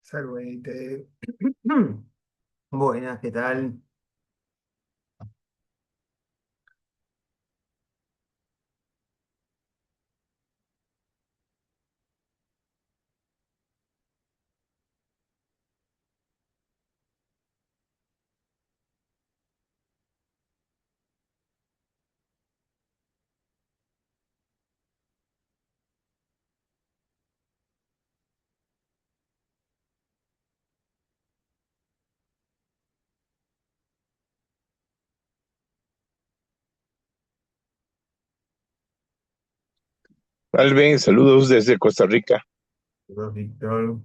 Saludete. Buenas, ¿qué tal? Alvin, saludos desde Costa Rica. Saludos, Víctor.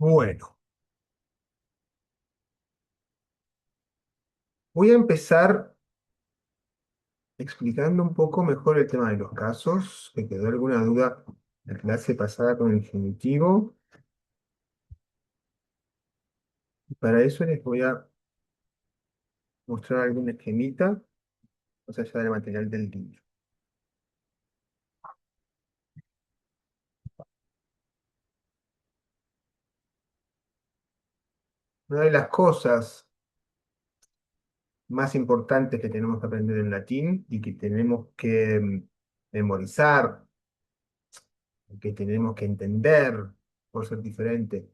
Bueno, voy a empezar explicando un poco mejor el tema de los casos. Me quedó alguna duda en la clase pasada con el genitivo. Y para eso les voy a mostrar algún esquemita, más allá del material del libro. Una de las cosas más importantes que tenemos que aprender en latín y que tenemos que memorizar, que tenemos que entender por ser diferente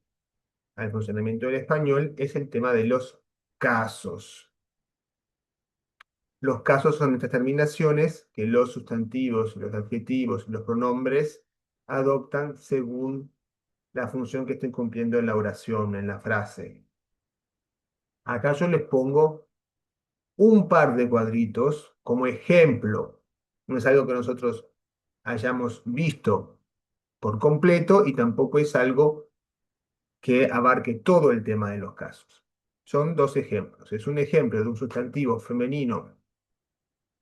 al funcionamiento del español es el tema de los casos. Los casos son estas terminaciones que los sustantivos, los adjetivos y los pronombres adoptan según la función que estén cumpliendo en la oración, en la frase. Acá yo les pongo un par de cuadritos como ejemplo. No es algo que nosotros hayamos visto por completo y tampoco es algo que abarque todo el tema de los casos. Son dos ejemplos. Es un ejemplo de un sustantivo femenino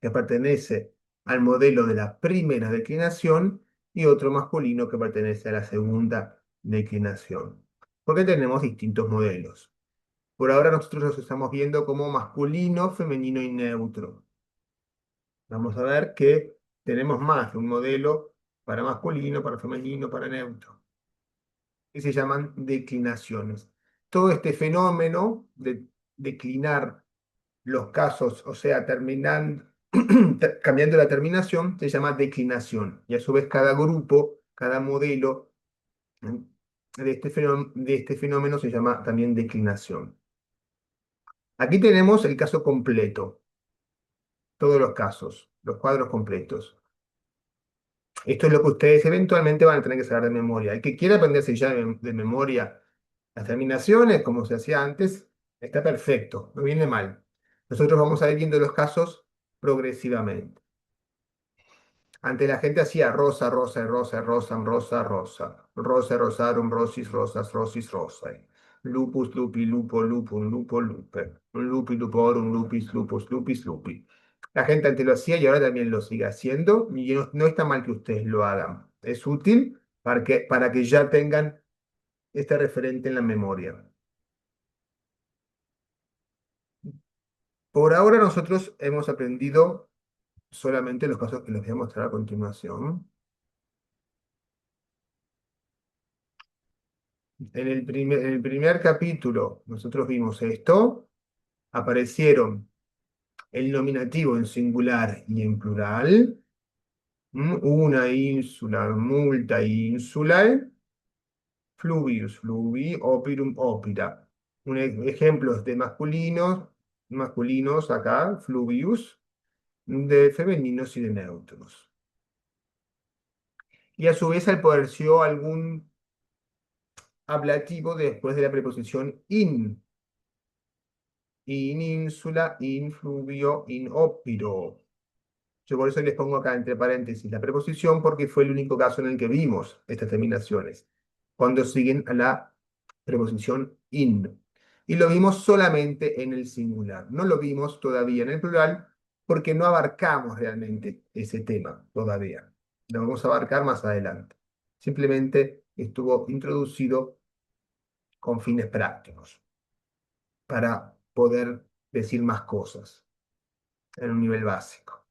que pertenece al modelo de la primera declinación y otro masculino que pertenece a la segunda declinación. Porque tenemos distintos modelos. Por ahora nosotros los estamos viendo como masculino, femenino y neutro. Vamos a ver que tenemos más de un modelo para masculino, para femenino, para neutro, que se llaman declinaciones. Todo este fenómeno de declinar los casos, o sea, cambiando la terminación, se llama declinación. Y a su vez cada grupo, cada modelo de este fenómeno se llama también declinación. Aquí tenemos el caso completo, todos los casos, los cuadros completos. Esto es lo que ustedes eventualmente van a tener que saber de memoria. El que quiera aprenderse ya de memoria las terminaciones, como se hacía antes, está perfecto, no viene mal. Nosotros vamos a ir viendo los casos progresivamente. Antes la gente hacía rosa, rosa, rosa, rosa, rosa, rosa. Rosa, rosarum, rosis, rosas, rosis, rosae. Lupus, lupi, lupo, lupum, lupo, luper. Un lupi, luporum, lupis, lupus, lupis, lupi. La gente antes lo hacía y ahora también lo sigue haciendo. Y no está mal que ustedes lo hagan. Es útil para que ya tengan este referente en la memoria. Por ahora nosotros hemos aprendido solamente los casos que les voy a mostrar a continuación. En el primer capítulo nosotros vimos esto, aparecieron el nominativo en singular y en plural, una ínsula, multa insulae, fluvius, fluvi, opirum, opera. Ejemplos de masculinos acá, fluvius, de femeninos y de neutros. Y a su vez apareció algún ablativo después de la preposición in. in insula, in fluvio, in opiro. Yo por eso les pongo acá entre paréntesis la preposición porque fue el único caso en el que vimos estas terminaciones, cuando siguen a la preposición in. Y lo vimos solamente en el singular. No lo vimos todavía en el plural porque no abarcamos realmente ese tema todavía. Lo vamos a abarcar más adelante. Simplemente estuvo introducido con fines prácticos para poder decir más cosas en un nivel básico.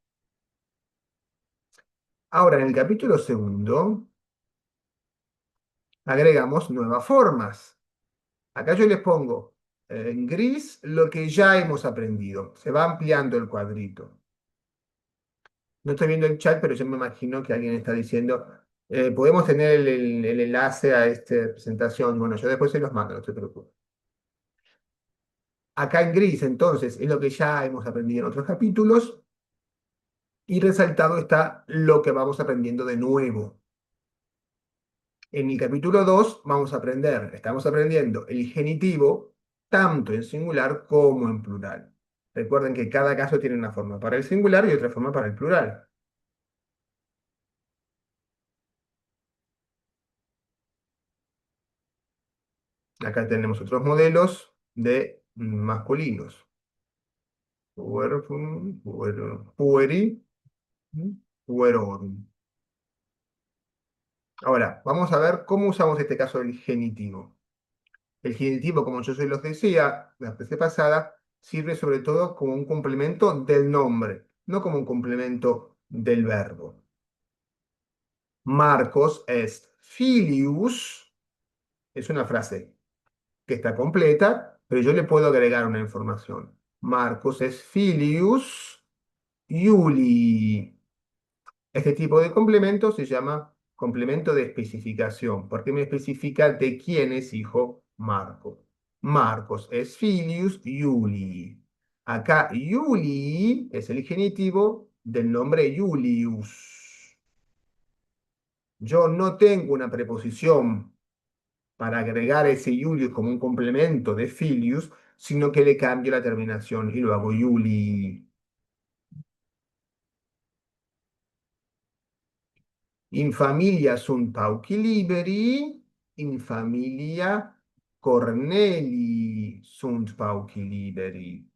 Ahora, en el capítulo segundo, agregamos nuevas formas. Acá yo les pongo en gris lo que ya hemos aprendido. Se va ampliando el cuadrito. No estoy viendo el chat, pero yo me imagino que alguien está diciendo, podemos tener el enlace a esta presentación. Bueno, yo después se los mando, no te preocupes. Acá en gris, entonces, es lo que ya hemos aprendido en otros capítulos. Y resaltado está lo que vamos aprendiendo de nuevo. En el capítulo 2 estamos aprendiendo el genitivo tanto en singular como en plural. Recuerden que cada caso tiene una forma para el singular y otra forma para el plural. Acá tenemos otros modelos de masculinos. Pueri, puerorum. Ahora, vamos a ver cómo usamos este caso del genitivo. El genitivo, como yo se los decía la vez pasada, sirve sobre todo como un complemento del nombre, no como un complemento del verbo. Marcos est filius, es una frase que está completa, pero yo le puedo agregar una información. Marcos es filius Iuli. Este tipo de complemento se llama complemento de especificación, porque me especifica de quién es hijo Marcos. Marcos es filius Iuli. Acá Iuli es el genitivo del nombre Iulius. Yo no tengo una preposición para agregar ese Iulius como un complemento de filius, sino que le cambio la terminación y lo hago Iuli. In familia sunt pauci liberi, in familia Corneli sunt pauci liberi.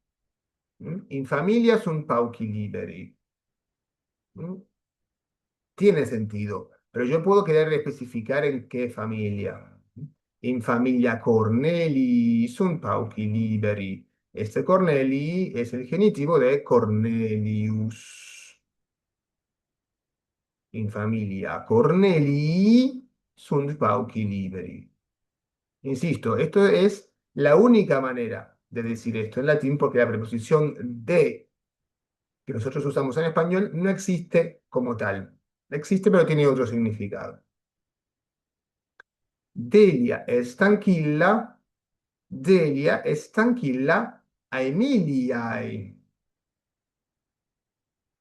In familia sunt pauci liberi. ¿Mm? Tiene sentido, pero yo puedo querer especificar en qué familia. In familia Corneli sunt pauci liberi. Este Corneli es el genitivo de Cornelius. In familia Corneli sunt pauci liberi. Insisto, esto es la única manera de decir esto en latín porque la preposición de que nosotros usamos en español no existe como tal. Existe, pero tiene otro significado. Delia es tranquila, Delia es tranquila a Emiliae.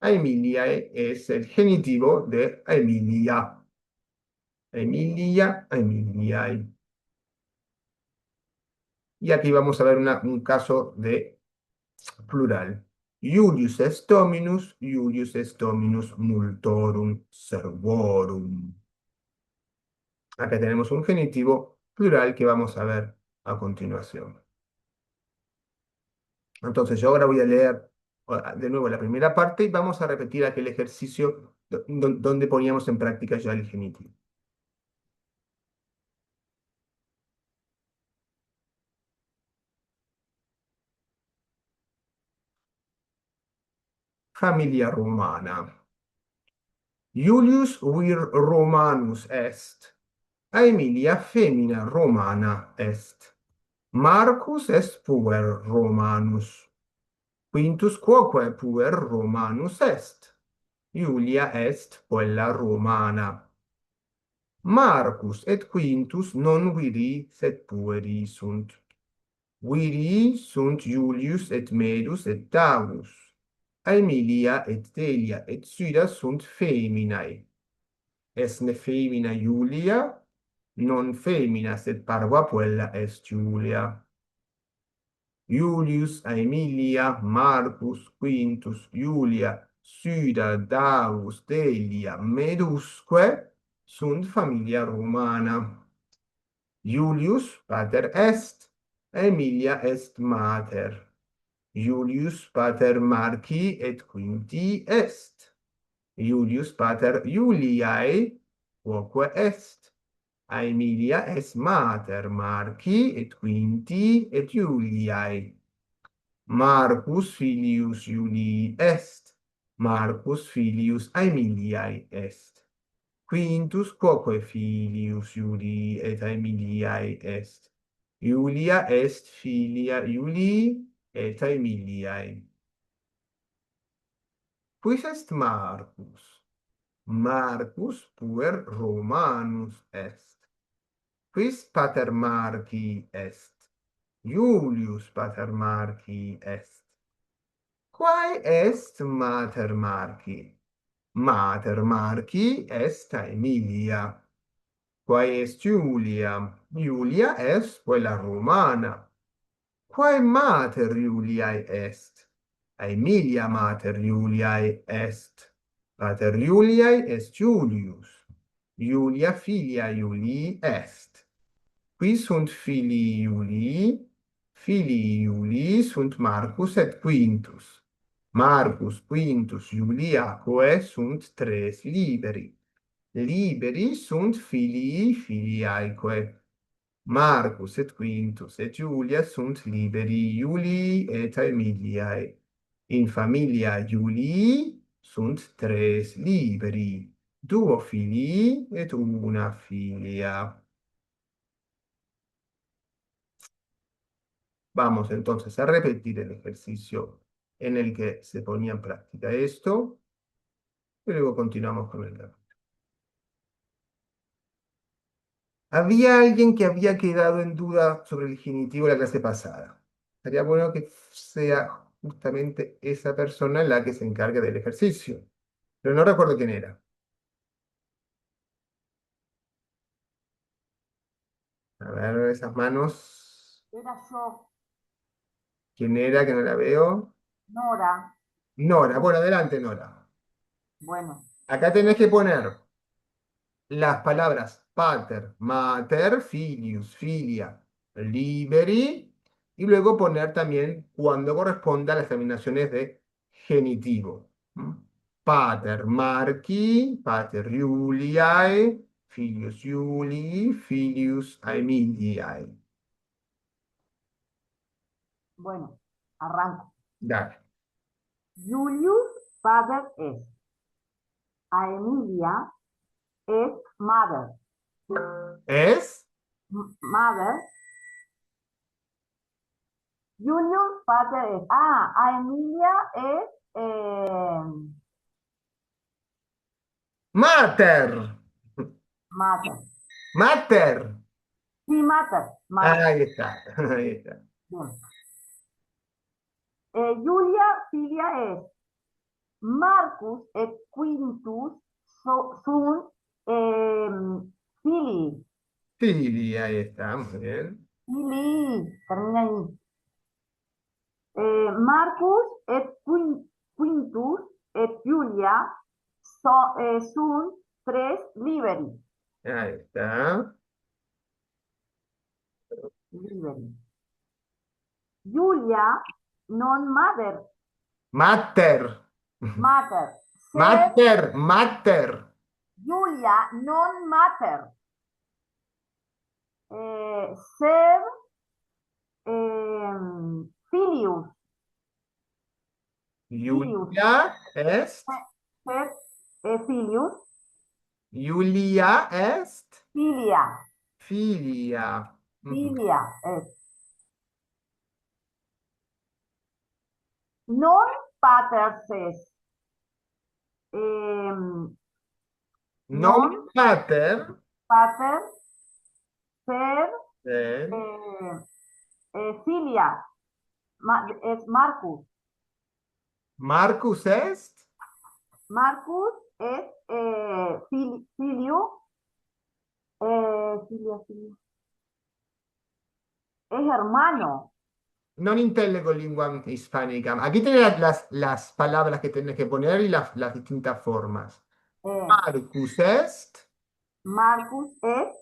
A Emiliae es el genitivo de Emilia. Emilia, Emiliae. Y aquí vamos a ver un caso de plural. Julius est dominus multorum servorum. Acá tenemos un genitivo plural que vamos a ver a continuación. Entonces yo ahora voy a leer de nuevo la primera parte y vamos a repetir aquel ejercicio donde poníamos en práctica ya el genitivo. Familia romana. Julius vir Romanus est. Aemilia femina romana est. Marcus est puer Romanus. Quintus quoque puer Romanus est. Iulia est quella Romana. Marcus et Quintus non viri sed pueri sunt. Viri sunt Julius et Medus et Davus. Aemilia et Delia et Syda sunt feminae. Esne femina Julia, non femina sed parva puella est Julia. Julius, Aemilia, Marcus, Quintus, Julia, Syra, Davus, Delia, Medusque sunt familia Romana. Julius pater est, Aemilia est mater. Julius pater Marci et Quinti est. Julius pater Juliae quoque est. Aemilia est mater Marci et Quinti et Juliae. Marcus filius Julii est. Marcus filius Aemiliae est. Quintus quoque filius Julii et Aemiliae est. Julia est filia Julii et Aemiliae. Quis est Marcus? Marcus puer Romanus est. Quis pater Marci est? Julius pater Marci est. Quae est mater Marci? Mater Marci est Aemilia. Quae est Julia? Julia est quella Romana. Quae mater Juliae est? Aemilia mater Juliae est. Pater Juliae est Julius. Julia filia Julii est. Qui sunt filii Julii? Filii Julii sunt Marcus et Quintus. Marcus, Quintus, Juliaque sunt tres liberi. Liberi sunt filii filiaeque. Marcus et Quintus et Julia sunt liberi Julii et Aemiliae. In familia Julii sunt tres liberi, duo filii et una filia. Vamos entonces a repetir el ejercicio en el que se ponía en práctica esto y luego continuamos con el grafo. Había alguien que había quedado en duda sobre el genitivo de la clase pasada. Sería bueno que sea justamente esa persona la que se encargue del ejercicio. Pero no recuerdo quién era. A ver, esas manos. Era yo, ¿Quién era que no la veo? Nora. Nora. Bueno, adelante, Nora. Bueno, Acá tenés que poner las palabras pater, mater, filius, filia, liberi, y luego poner también cuando corresponda las terminaciones de genitivo. ¿Mm? Pater Marci, pater Juliae, filius Julii, filius Aemiliae. bueno, arranco. Dale. Julius father es. Aemilia es mother. ¿Es? Mother. Julius father es. Aemilia es Mater. mother. Mater. Sí, mother. Ahí está. Ahí está. Bien. Julia filia es. Marcus et Quintus sunt filii. Filia, ahí está. Muy bien. Filii, termina ahí. Marcus et Quintus et Julia sunt tres liberi. Ahí está. Liberi. Julia non mater. Mater. Mater. Mater. Mater. Julia non mater. Sed filius. Julia est. Sed filius. Julia est. Filia. Filia. Filia es. Non pater ses. Non pater. Pater ser Sed. filia. Es Marcus. Marcus est. Marcus es filio. Filia. Es hermano. non intellego lingua hispanica. Aquí tenés las palabras que tenés que poner y las distintas formas. Eh, Marcus est, Marcus es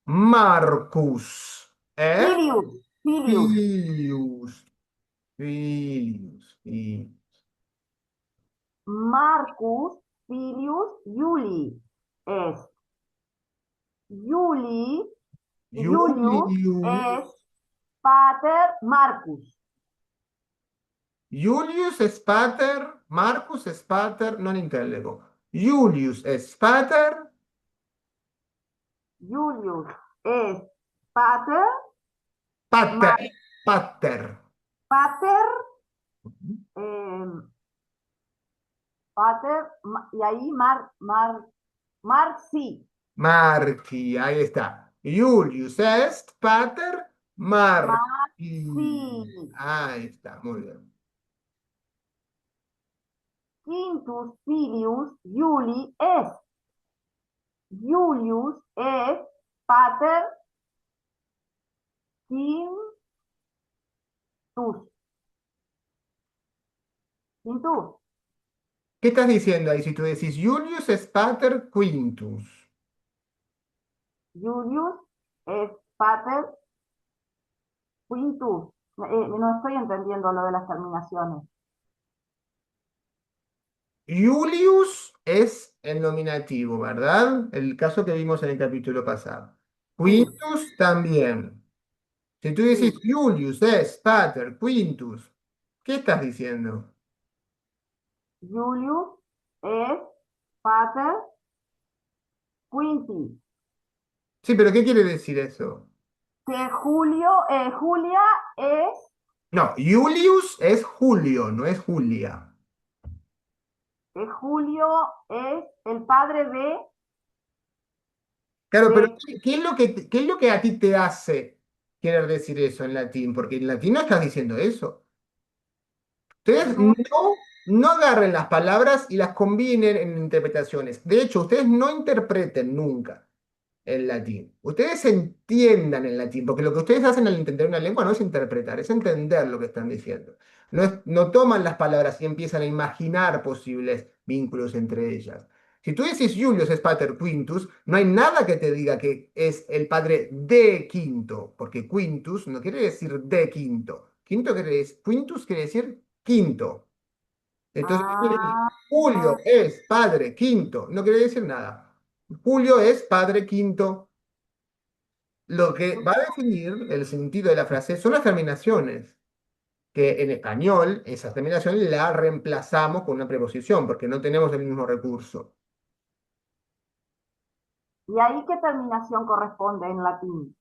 Marcus est, Filius. Filius, Filius. Marcus Filius Juli es. Julius Julius, es pater Marcus. Julius es pater, Marcus es pater, non intellego. Julius es pater, Julius es pater, pater, Mar- pater. pater, pater, y ahí Marci, Marchi, ahí está. Julius est pater Marchi. Marci. Ahí está, muy bien. Quintus Filius Juli es. Julius es pater Quintus. Quintus. ¿Qué estás diciendo ahí si tú decís Julius es pater Quintus? Julius es pater Quintus. No estoy entendiendo lo de las terminaciones. Julius es el nominativo, ¿verdad? El caso que vimos en el capítulo pasado. Sí, Quintus también. Si tú decís sí. Julius es pater Quintus, ¿qué estás diciendo? Julius es pater Quinti. Sí, pero ¿qué quiere decir eso? Que Julia es, No, Julius es Julio, no es Julia. que Julio es el padre Claro, pero de ¿qué es lo que a ti te hace querer decir eso en latín? Porque en latín no estás diciendo eso. Ustedes no agarren las palabras y las combinen en interpretaciones. De hecho, ustedes no interpreten nunca el latín. Ustedes entiendan el latín, porque lo que ustedes hacen al entender una lengua no es interpretar, es entender lo que están diciendo. No toman las palabras y empiezan a imaginar posibles vínculos entre ellas. Si tú decís Julius es pater Quintus, no hay nada que te diga que es el padre de Quinto, porque Quintus no quiere decir de Quinto. Quintus quiere decir quinto. Entonces, Ah, Julio es padre quinto, no quiere decir nada. Julio es padre quinto. Lo que va a definir el sentido de la frase son las terminaciones, que en español esa terminación la reemplazamos con una preposición, porque no tenemos el mismo recurso. ¿y ahí qué terminación corresponde en latín?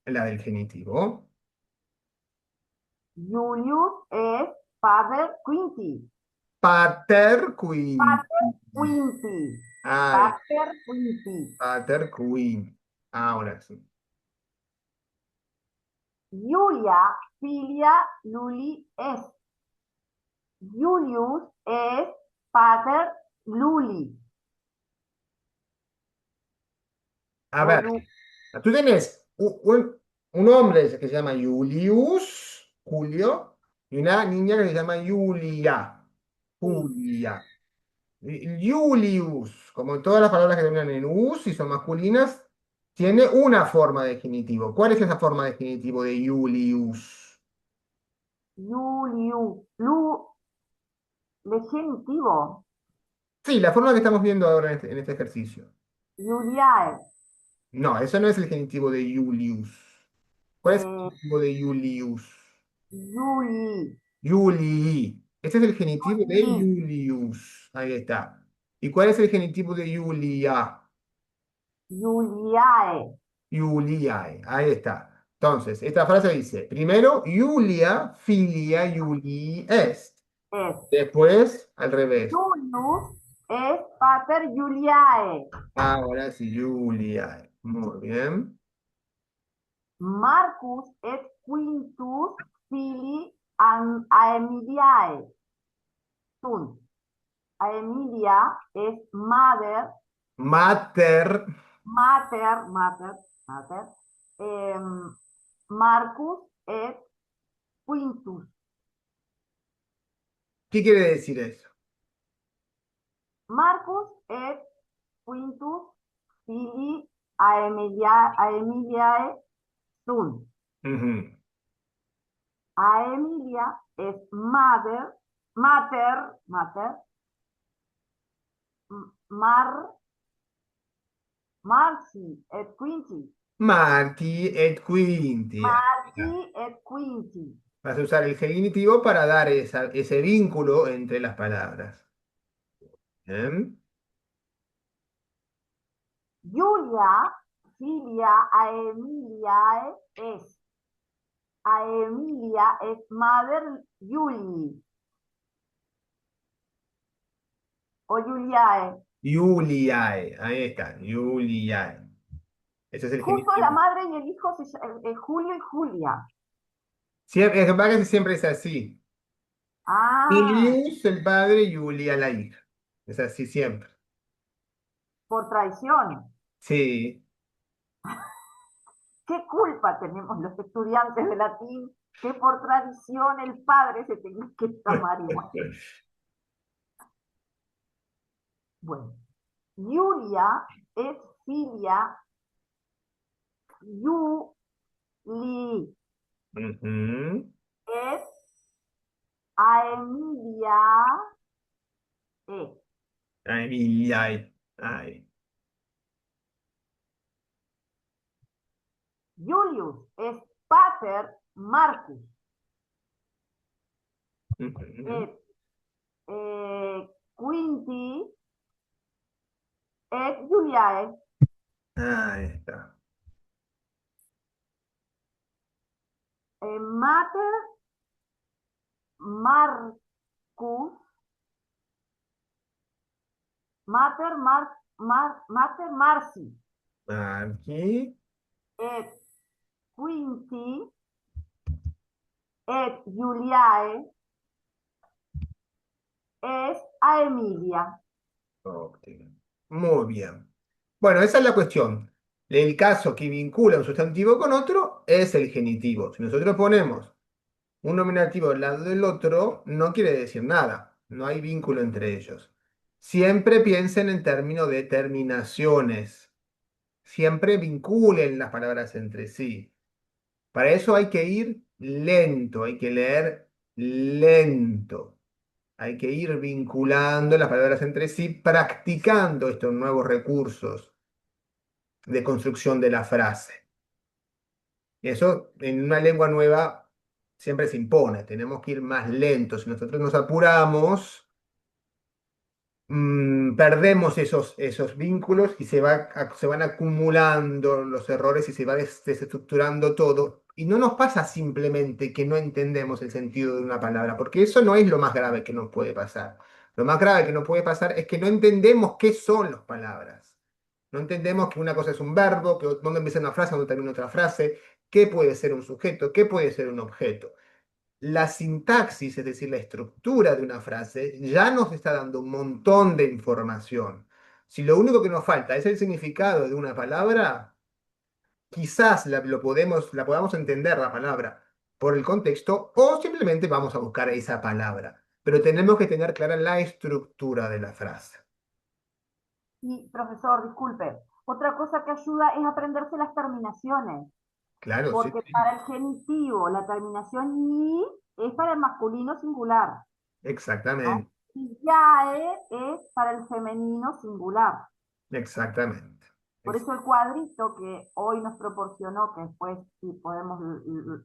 La del genitivo. Julius es pater Quinti. Pater queen. Pater Quinti. Ay, Pater Quinti. pater queen. Ahora sí. Julia, filia Luli es. Julius es pater Luli. A O ver, tú tienes un hombre que se llama Julius, Julio, y una niña que se llama Julia. Sí. Julia. Julius, como todas las palabras que terminan en us y son masculinas, tiene una forma de genitivo. ¿Cuál es esa forma de genitivo de Julius? Julius. De genitivo. Sí, la forma que estamos viendo ahora en este ejercicio. Juliae. No, eso no es el genitivo de Julius. ¿Cuál es el Eh, genitivo de Julius? Juli. Julii. Este es el genitivo de Juli. Julius. Ahí está. ¿Y cuál es el genitivo de Julia? Juliae. Juliae. Ahí está. Entonces, esta frase dice, primero, Julia, filia, Julii est. Es. Después, al revés. Julius es pater Juliae. Ahora sí, Juliae. Muy bien. Marcus et Quintus fili Aemiliae. Sunt. Aemilia es Mater. mater. Marcus et quintus. ¿Qué quiere decir eso? Marcus et quintus filii Aemiliae sunt. Ujú. Aemilia es mater, Mar, Marci et Quinti. Marti et Quinti. Marci et Quinti. Vas a usar el genitivo para dar ese vínculo entre las palabras. ¿Bien? Julia, filia Aemiliae es. Aemilia es mother Julii. O Juliae. Iuliae. Ahí está. Iuliae. Ese es el Justo la genitivo. madre y el hijo Julio y Julia. Siempre, es que casi siempre es así. Ah, Ilius, el padre, y Julia, la hija. Es así siempre. por traición. Sí. ¿Qué culpa tenemos los estudiantes de latín que por tradición el padre se tenga que llamar igual? Bueno, Julia es filia Juli, Ujú. es Aemilia E. Ay, ay, ay. Julius es pater Marcus, Ujú. et Quinti et Juliae. Ahí está. Mater Marcus, Mater Marci, Aquí. et Quinti et Juliae es a Emilia. Óptimo. Muy bien. Bueno, esa es la cuestión. El caso que vincula un sustantivo con otro es el genitivo. Si nosotros ponemos un nominativo al lado del otro, no quiere decir nada. No hay vínculo entre ellos. Siempre piensen en términos de terminaciones. Siempre vinculen las palabras entre sí. Para eso hay que ir lento, hay que leer lento. Hay que ir vinculando las palabras entre sí, practicando estos nuevos recursos de construcción de la frase. Eso en una lengua nueva siempre se impone, tenemos que ir más lentos. Si nosotros nos apuramos, perdemos esos vínculos y se van acumulando los errores y se va desestructurando todo. Y no nos pasa simplemente que no entendemos el sentido de una palabra, porque eso no es lo más grave que nos puede pasar. Lo más grave que nos puede pasar es que no entendemos qué son las palabras. No entendemos que una cosa es un verbo, que dónde empieza una frase, dónde termina otra frase, qué puede ser un sujeto, qué puede ser un objeto. La sintaxis, es decir, la estructura de una frase, ya nos está dando un montón de información. Si lo único que nos falta es el significado de una palabra, quizás la podamos entender la palabra por el contexto o simplemente vamos a buscar esa palabra. Pero tenemos que tener clara la estructura de la frase. Y profesor, disculpe, otra cosa que ayuda es aprenderse las terminaciones, Claro, sí, porque sí, para el genitivo la terminación y es para el masculino singular, ¿no? exactamente, Y yae es para el femenino singular. exactamente. Por Ex- eso el cuadrito que hoy nos proporcionó, que después si podemos,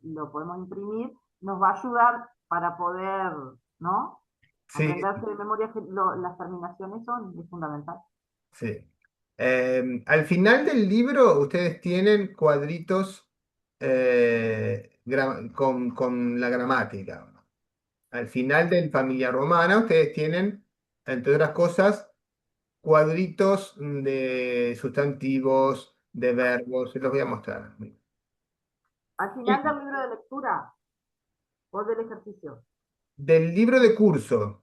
lo podemos imprimir, nos va a ayudar para poder, ¿no? Sí, Aprenderse de memoria las terminaciones es fundamental. sí. Al final del libro ustedes tienen cuadritos con la gramática. Al final del Familia Romana ustedes tienen, entre otras cosas, cuadritos de sustantivos, de verbos, se los voy a mostrar. Al final Y del libro de lectura o del ejercicio. del libro de curso,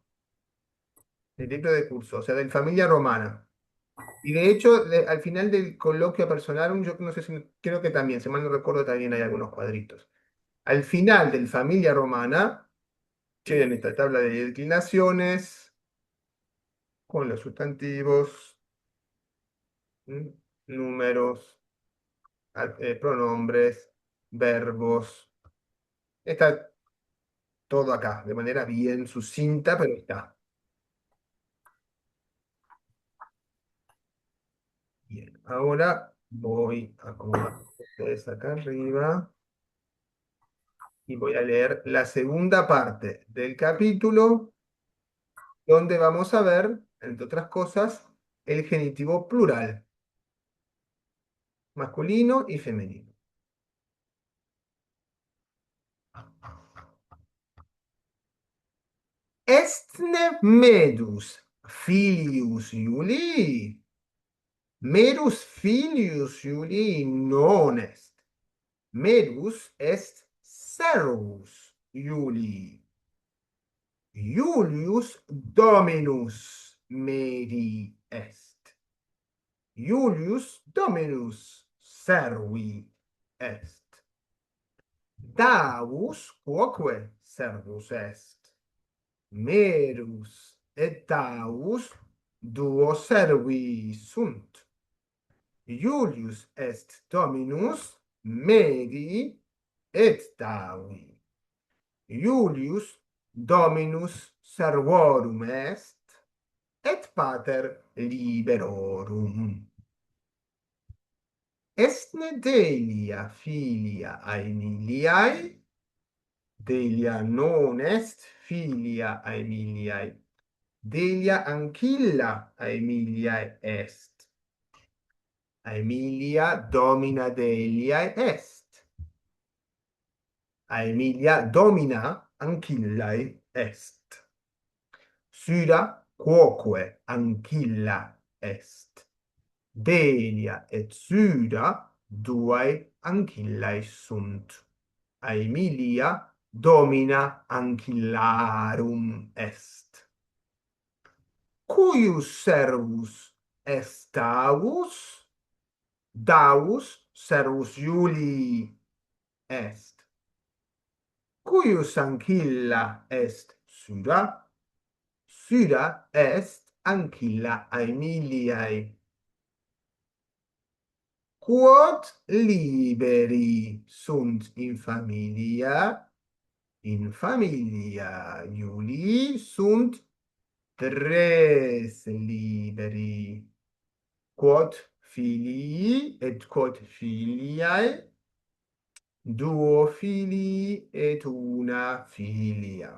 del libro de curso, o sea, del Familia Romana. Y de hecho, al final del coloquio personal, yo no sé si, creo que también, si mal no recuerdo, también hay algunos cuadritos. Al final del Familia Romana, tienen esta tabla de declinaciones con los sustantivos, ¿m? Números, pronombres, verbos. Está todo acá, de manera bien sucinta, pero está. Bien, ahora voy a acomodar ustedes acá arriba y voy a leer la segunda parte del capítulo, donde vamos a ver, entre otras cosas, el genitivo plural, masculino y femenino. Estne medus filius Iulii? Medus filius Iulii non est. Medus est servus Iulii. Iulius Dominus medi est. Iulius Dominus servi est. Davus quoque servus est. Merus et Davus duo servi sunt. Iulius est Dominus medi et Davi. Iulius Dominus servorum est, et pater liberorum. Estne Delia filia Aemiliae? Delia non est filia Aemiliae. Delia ancilla Aemiliae est. Aemilia domina Deliae est. Aemilia domina ancillae est. Syra quoque ancilla est. Delia et Syra duae ancillae sunt. Aemilia domina ancillarum est. Cuius servus est Davus? Davus servus Iulii est. Cuius ancilla est Syra? Syra est ancilla Aemiliae. Quod liberi sunt in familia? In familia Iulii sunt tres liberi. Quod filii et quod filiae? Duo filii et una filia.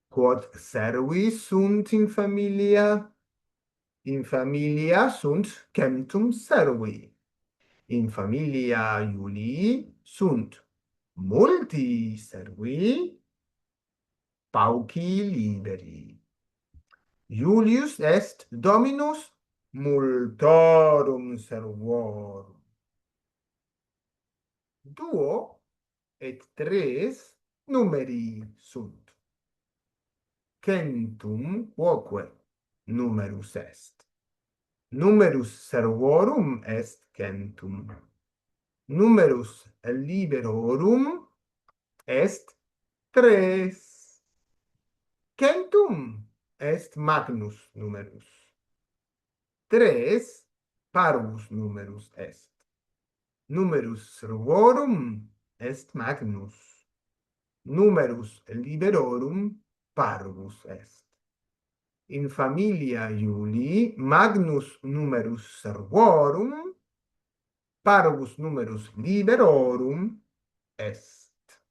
Quod servis sunt in familia? In familia sunt centum servi. In familia Iulii sunt multi servi, pauci liberi. Iulius est Dominus multorum servorum. Duo et tres numeri sunt. Centum quoque numerus est. Numerus servorum est centum. Numerus liberorum est tres. Centum est magnus numerus. Tres parvus numerus est. Numerus servorum est magnus. Numerus liberorum parvus est. In familia Iulii magnus numerus servorum, parvus numerus liberorum est.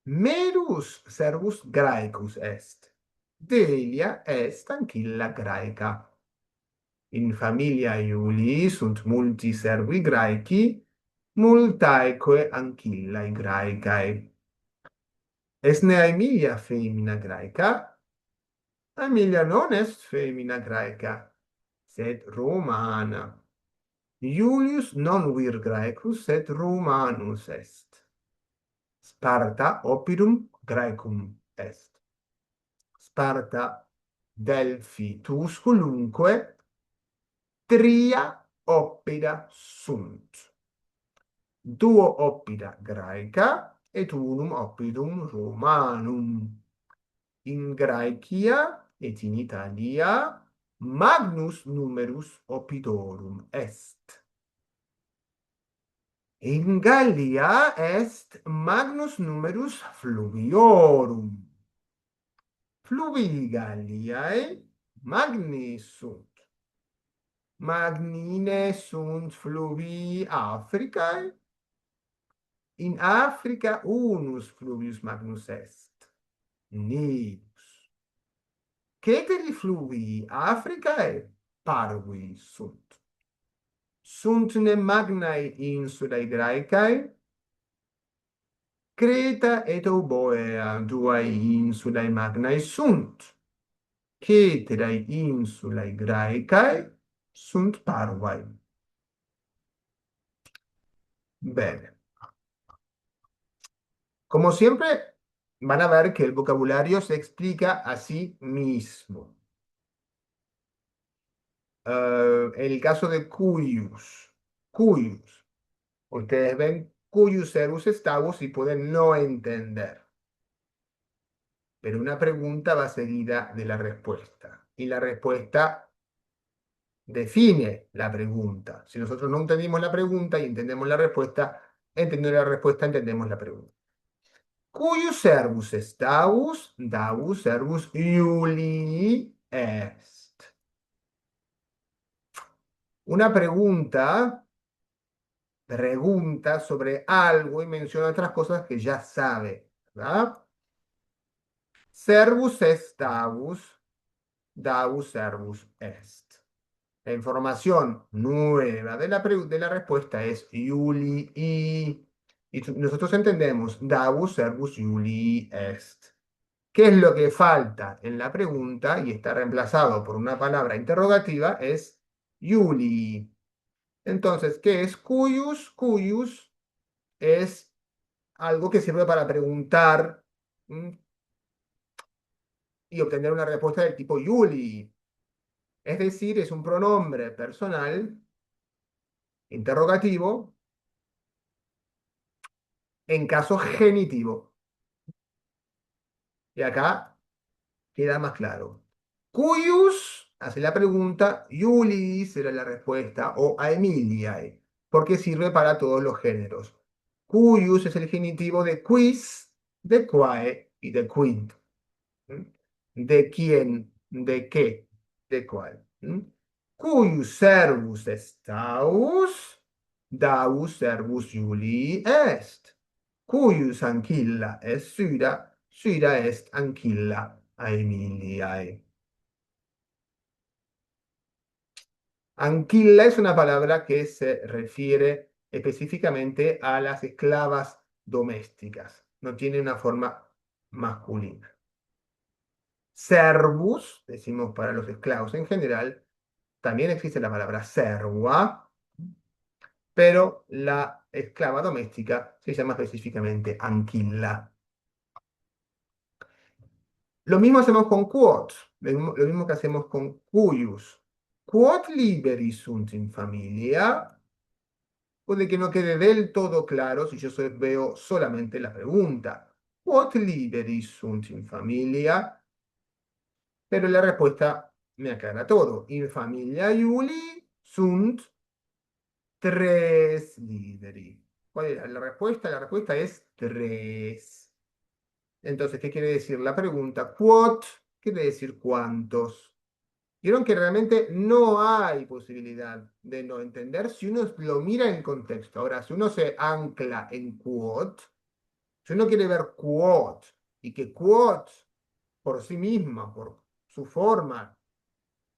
Merus servus Graecus est. Delia est ancilla Graeca. In familia Iulii sunt multi servi Graeci, multaeque ancillae Graecae. Esne Aemilia femina Graeca? Aemilia non est femina Graeca, sed Romana. Iulius non vir Graecus, sed Romanus est. Sparta oppidum Graecum est. Sparta Delphi Tusculumque tria oppida sunt. duo oppida graeca et unum oppidum Romanum. In Graecia et in Italia magnus numerus oppidorum est. In Gallia est magnus numerus fluviorum. Fluvii Galliae magni sunt. Magnine sunt fluvii Africae. In Africa unus fluvius magnus est. Nilus. Ceteri fluvii Africae parvi sunt. Sunt ne magnae insulae Graecae, Creta et Euboea duae insulae magnae sunt. Ceterae insulae Graecae sunt parvae. Bene. Como siempre, van a ver que el vocabulario se explica a sí mismo. El caso de cuius. Cuius. Ustedes ven cuius servus estabus y pueden no entender. Pero una pregunta va seguida de la respuesta. Y la respuesta define la pregunta. Si nosotros no entendimos la pregunta y entendemos la respuesta, entendiendo la respuesta, entendemos la pregunta. Cuius servus estabus, davus servus Iulii est. Una pregunta sobre algo y menciona otras cosas que ya sabe, ¿verdad? Servus est davus, davus servus est. La información nueva de la respuesta es Iulii. Y nosotros entendemos davus servus Iulii est. ¿Qué es lo que falta en la pregunta y está reemplazado por una palabra interrogativa? Es Iulii. Entonces, ¿qué es cuius? Cuius es algo que sirve para preguntar y obtener una respuesta del tipo Iulii. Es decir, es un pronombre personal interrogativo en caso genitivo. Y acá queda más claro. Cuius hace la pregunta, Iulii será la respuesta, o Aemiliae, porque sirve para todos los géneros. Cuius es el genitivo de quis, de quae y de quid. ¿Mm? ¿De quién? ¿De qué? ¿De cuál? ¿Mm? Cuius servus estaus, davus servus Iulii est. Cuius anquilla est syra, syra est anquilla Aemiliae. Anquilla es una palabra que se refiere específicamente a las esclavas domésticas. No tiene una forma masculina. Servus, decimos para los esclavos en general, también existe la palabra serva, pero la esclava doméstica se llama específicamente anquilla. Lo mismo hacemos con quod, lo mismo que hacemos con cuius. Quod liberi sunt in familia. Puede que no quede del todo claro si yo veo solamente la pregunta. Quod liberi sunt in familia. Pero la respuesta me aclara todo. In familia Iuli sunt tres liberi. ¿Cuál era la respuesta? La respuesta es tres. Entonces, ¿qué quiere decir la pregunta? Quod quiere decir cuántos. Vieron que realmente no hay posibilidad de no entender si uno lo mira en contexto. Ahora, si uno se ancla en quod, si uno quiere ver quod y que quod por sí misma, por su forma,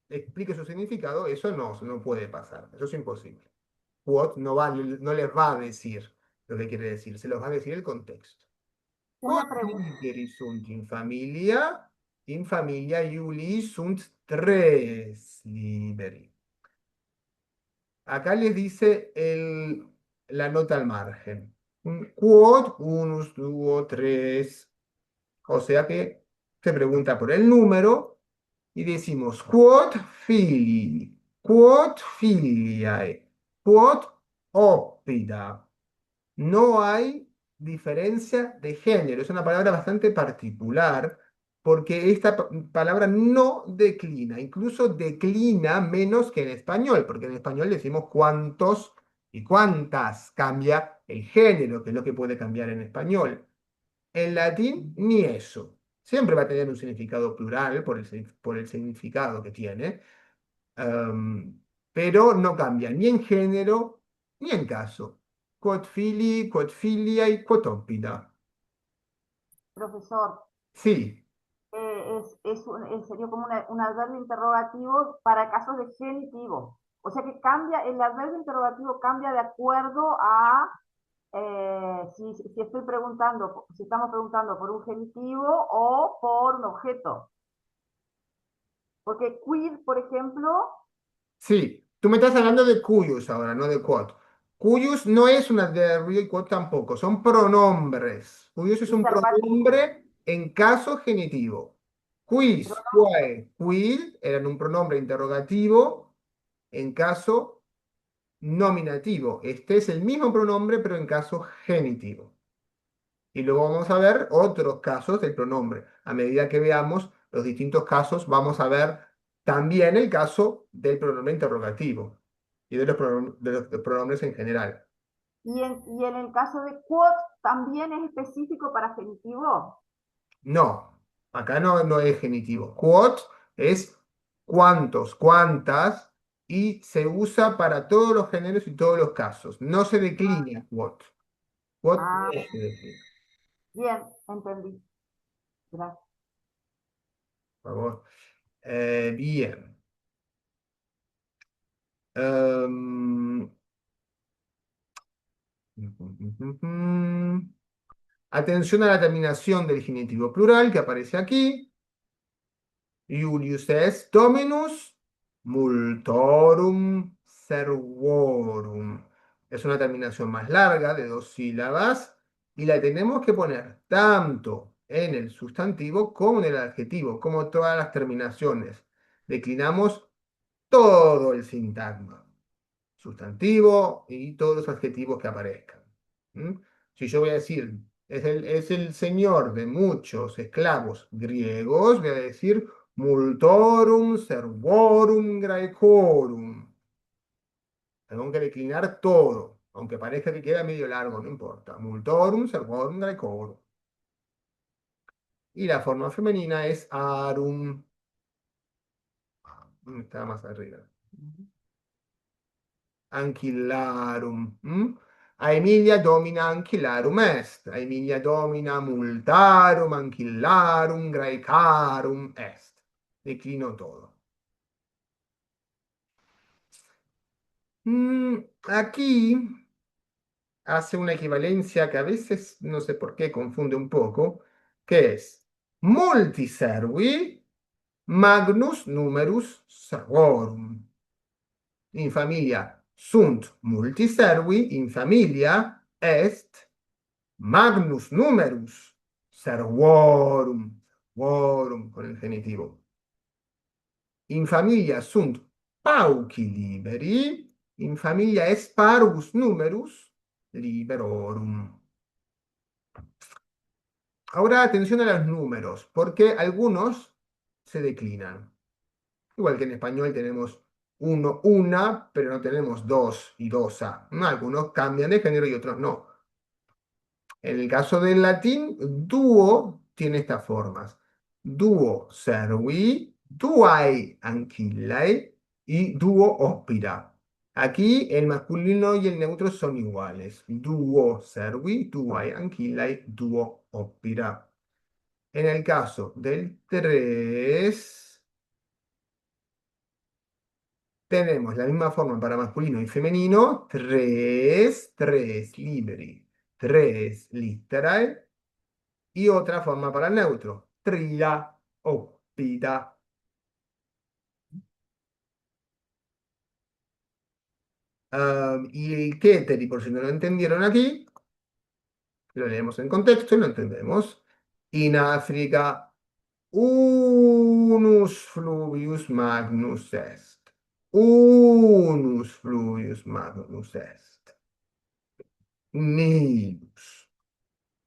explique su significado, eso no puede pasar. Eso es imposible. Quod no les va a decir lo que quiere decir, se los va a decir el contexto. Una Quod pregunta. liberi sunt in familia Iuli sunt tres liberi. Acá les dice la nota al margen. Quod unus, duo, tres. O sea que se pregunta por el número y decimos quod filii, quod filiae, quod oppida. no hay diferencia de género. Es una palabra bastante particular porque esta palabra no declina, incluso declina menos que en español, porque en español decimos cuántos y cuántas, cambia el género, que es lo que puede cambiar en español. En latín, ni eso. Siempre va a tener un significado plural por el significado que tiene, em, pero no cambia ni en género ni en caso. Quod fili, quod filiae, quod oppida. Profesor, Sí, sería como un adverbio interrogativo para casos de genitivo. O sea que cambia, el adverbio interrogativo cambia de acuerdo a si estoy preguntando, si estamos preguntando por un genitivo o por un objeto. Porque quid, por ejemplo, sí. Tú me estás hablando de cuyos ahora, no de quod. Cuyos no es un adverbio y quod tampoco, son pronombres. Cuyos es un interrogativo. pronombre en caso genitivo. Quis, quae, quid eran un pronombre interrogativo en caso nominativo. Este es el mismo pronombre, pero en caso genitivo. Y luego vamos a ver otros casos del pronombre. A medida que veamos los distintos casos, vamos a ver también el caso del pronombre interrogativo y de de los pronombres en general. Y en el caso de quod, también es específico para genitivo. No, acá no es genitivo. Quod es cuántos, cuántas, y se usa para todos los géneros y todos los casos. No se declina quod. Quod Ah, no se declina, bien, entendí. Gracias. por favor. Bien. Em, Atención a la terminación del genitivo plural que aparece aquí. Iulius est Dominus multorum servorum. Es una terminación más larga de dos sílabas y la tenemos que poner tanto en el sustantivo como en el adjetivo, como todas las terminaciones. Declinamos todo el sintagma, sustantivo y todos los adjetivos que aparezcan. ¿Mm? Si yo voy a decir, es el señor de muchos esclavos griegos, voy a decir multorum servorum graecorum. Tengo que declinar todo, aunque parezca que queda medio largo, no importa. Multorum servorum graecorum. Y la forma femenina es arum. Está más arriba. Anquillarum. A Emilia domina anquillarum est. A Emilia domina multarum, anquillarum, graecarum est. Declino todo. Aquí hace una equivalencia que a veces no sé por qué confunde un poco, que es multiservi magnus numerus servorum. In familia sunt multiservi, in familia est magnus numerus servorum, servorum con el genitivo. In familia sunt pauci liberi, in familia est parvus numerus liberorum. Ahora atención a los números, porque algunos se declinan. Igual que en español tenemos uno, una, pero no tenemos dos y dosa. Algunos cambian de género y otros no. En el caso del latín, dúo tiene estas formas. Dúo servi, duae anquillae y dúo ospira. Aquí el masculino y el neutro son iguales. Dúo servi, duae anquillae, dúo ospira. En el caso del 3 tenemos la misma forma para masculino y femenino. Tres liberi, tres literae. Y otra forma para el neutro. Trila, oppida. Y el keteri, por si no lo entendieron aquí, lo leemos en contexto y lo entendemos. In Africa, unus fluvius magnus est. Unus fluvius magnus est. Nilus.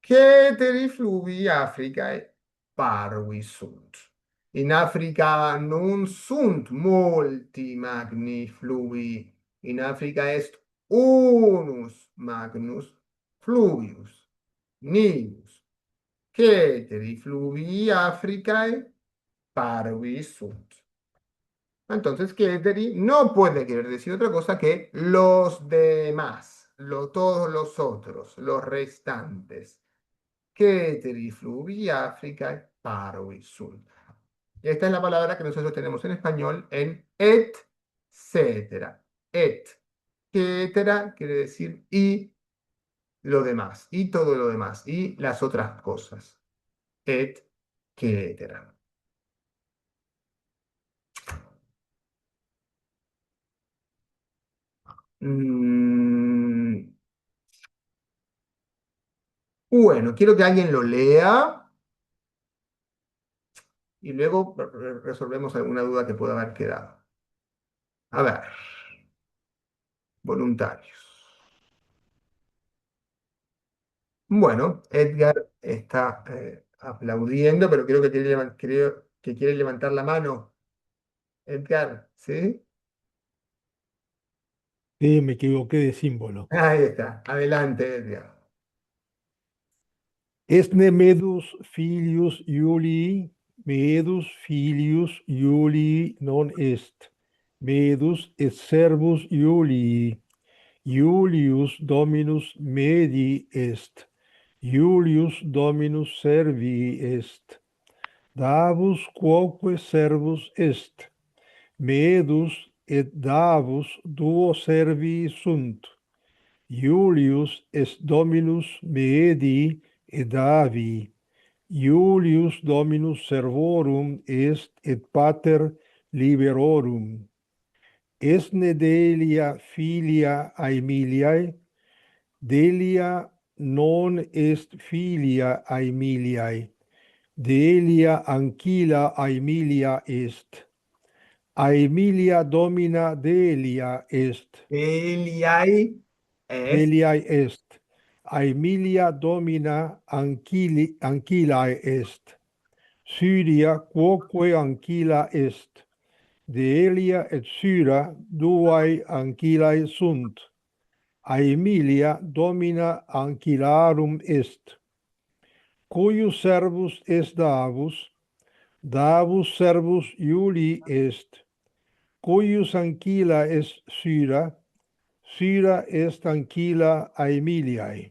Ceteri fluvi Africae parvi sunt. In Africa non sunt multi magni flui. In Africa est unus magnus fluvius, Nilus. Ceteri fluvi Africae parvi sunt. Entonces, Keteri no puede querer decir otra cosa que los demás, todos los otros, los restantes. Keteri fluvi Africa parvi sunt. Y esta es la palabra que nosotros tenemos en español en etcétera. Et. Cetera quiere decir y lo demás, y todo lo demás, y las otras cosas. Et cetera. Mm, Bueno, quiero que alguien lo lea y luego resolvemos alguna duda que pueda haber quedado. A ver, voluntarios. Bueno, Edgar está aplaudiendo, pero creo que creo que quiere levantar la mano. Edgar, ¿sí? Sí, me equivoqué de símbolo. Ahí está. Adelante, Edgar. Esne medus filius Iulii, medus filius Iulii non est. Medus et servus Iulii. Iulius Dominus medi est. Iulius Dominus servi est. Davus quoque servus est. Medus et Davus duo servi sunt. Iulius est Dominus medi et Davi. Iulius Dominus servorum est et pater liberorum. Esne Delia filia Aemiliae, Delia non est filia Aemiliae, Delia ancilla Aemilia est. Aemilia domina Delia est. Eliai es Deliae est. Aemilia domina ancillae est. Syria quoque ancilla est. Delia et Syra duae ancillae sunt. Aemilia domina ancillarum est. Cuius servus est Davus? Davus servus Iulii est. Cuius ancilla est Syra? Syra est ancilla Aemiliae.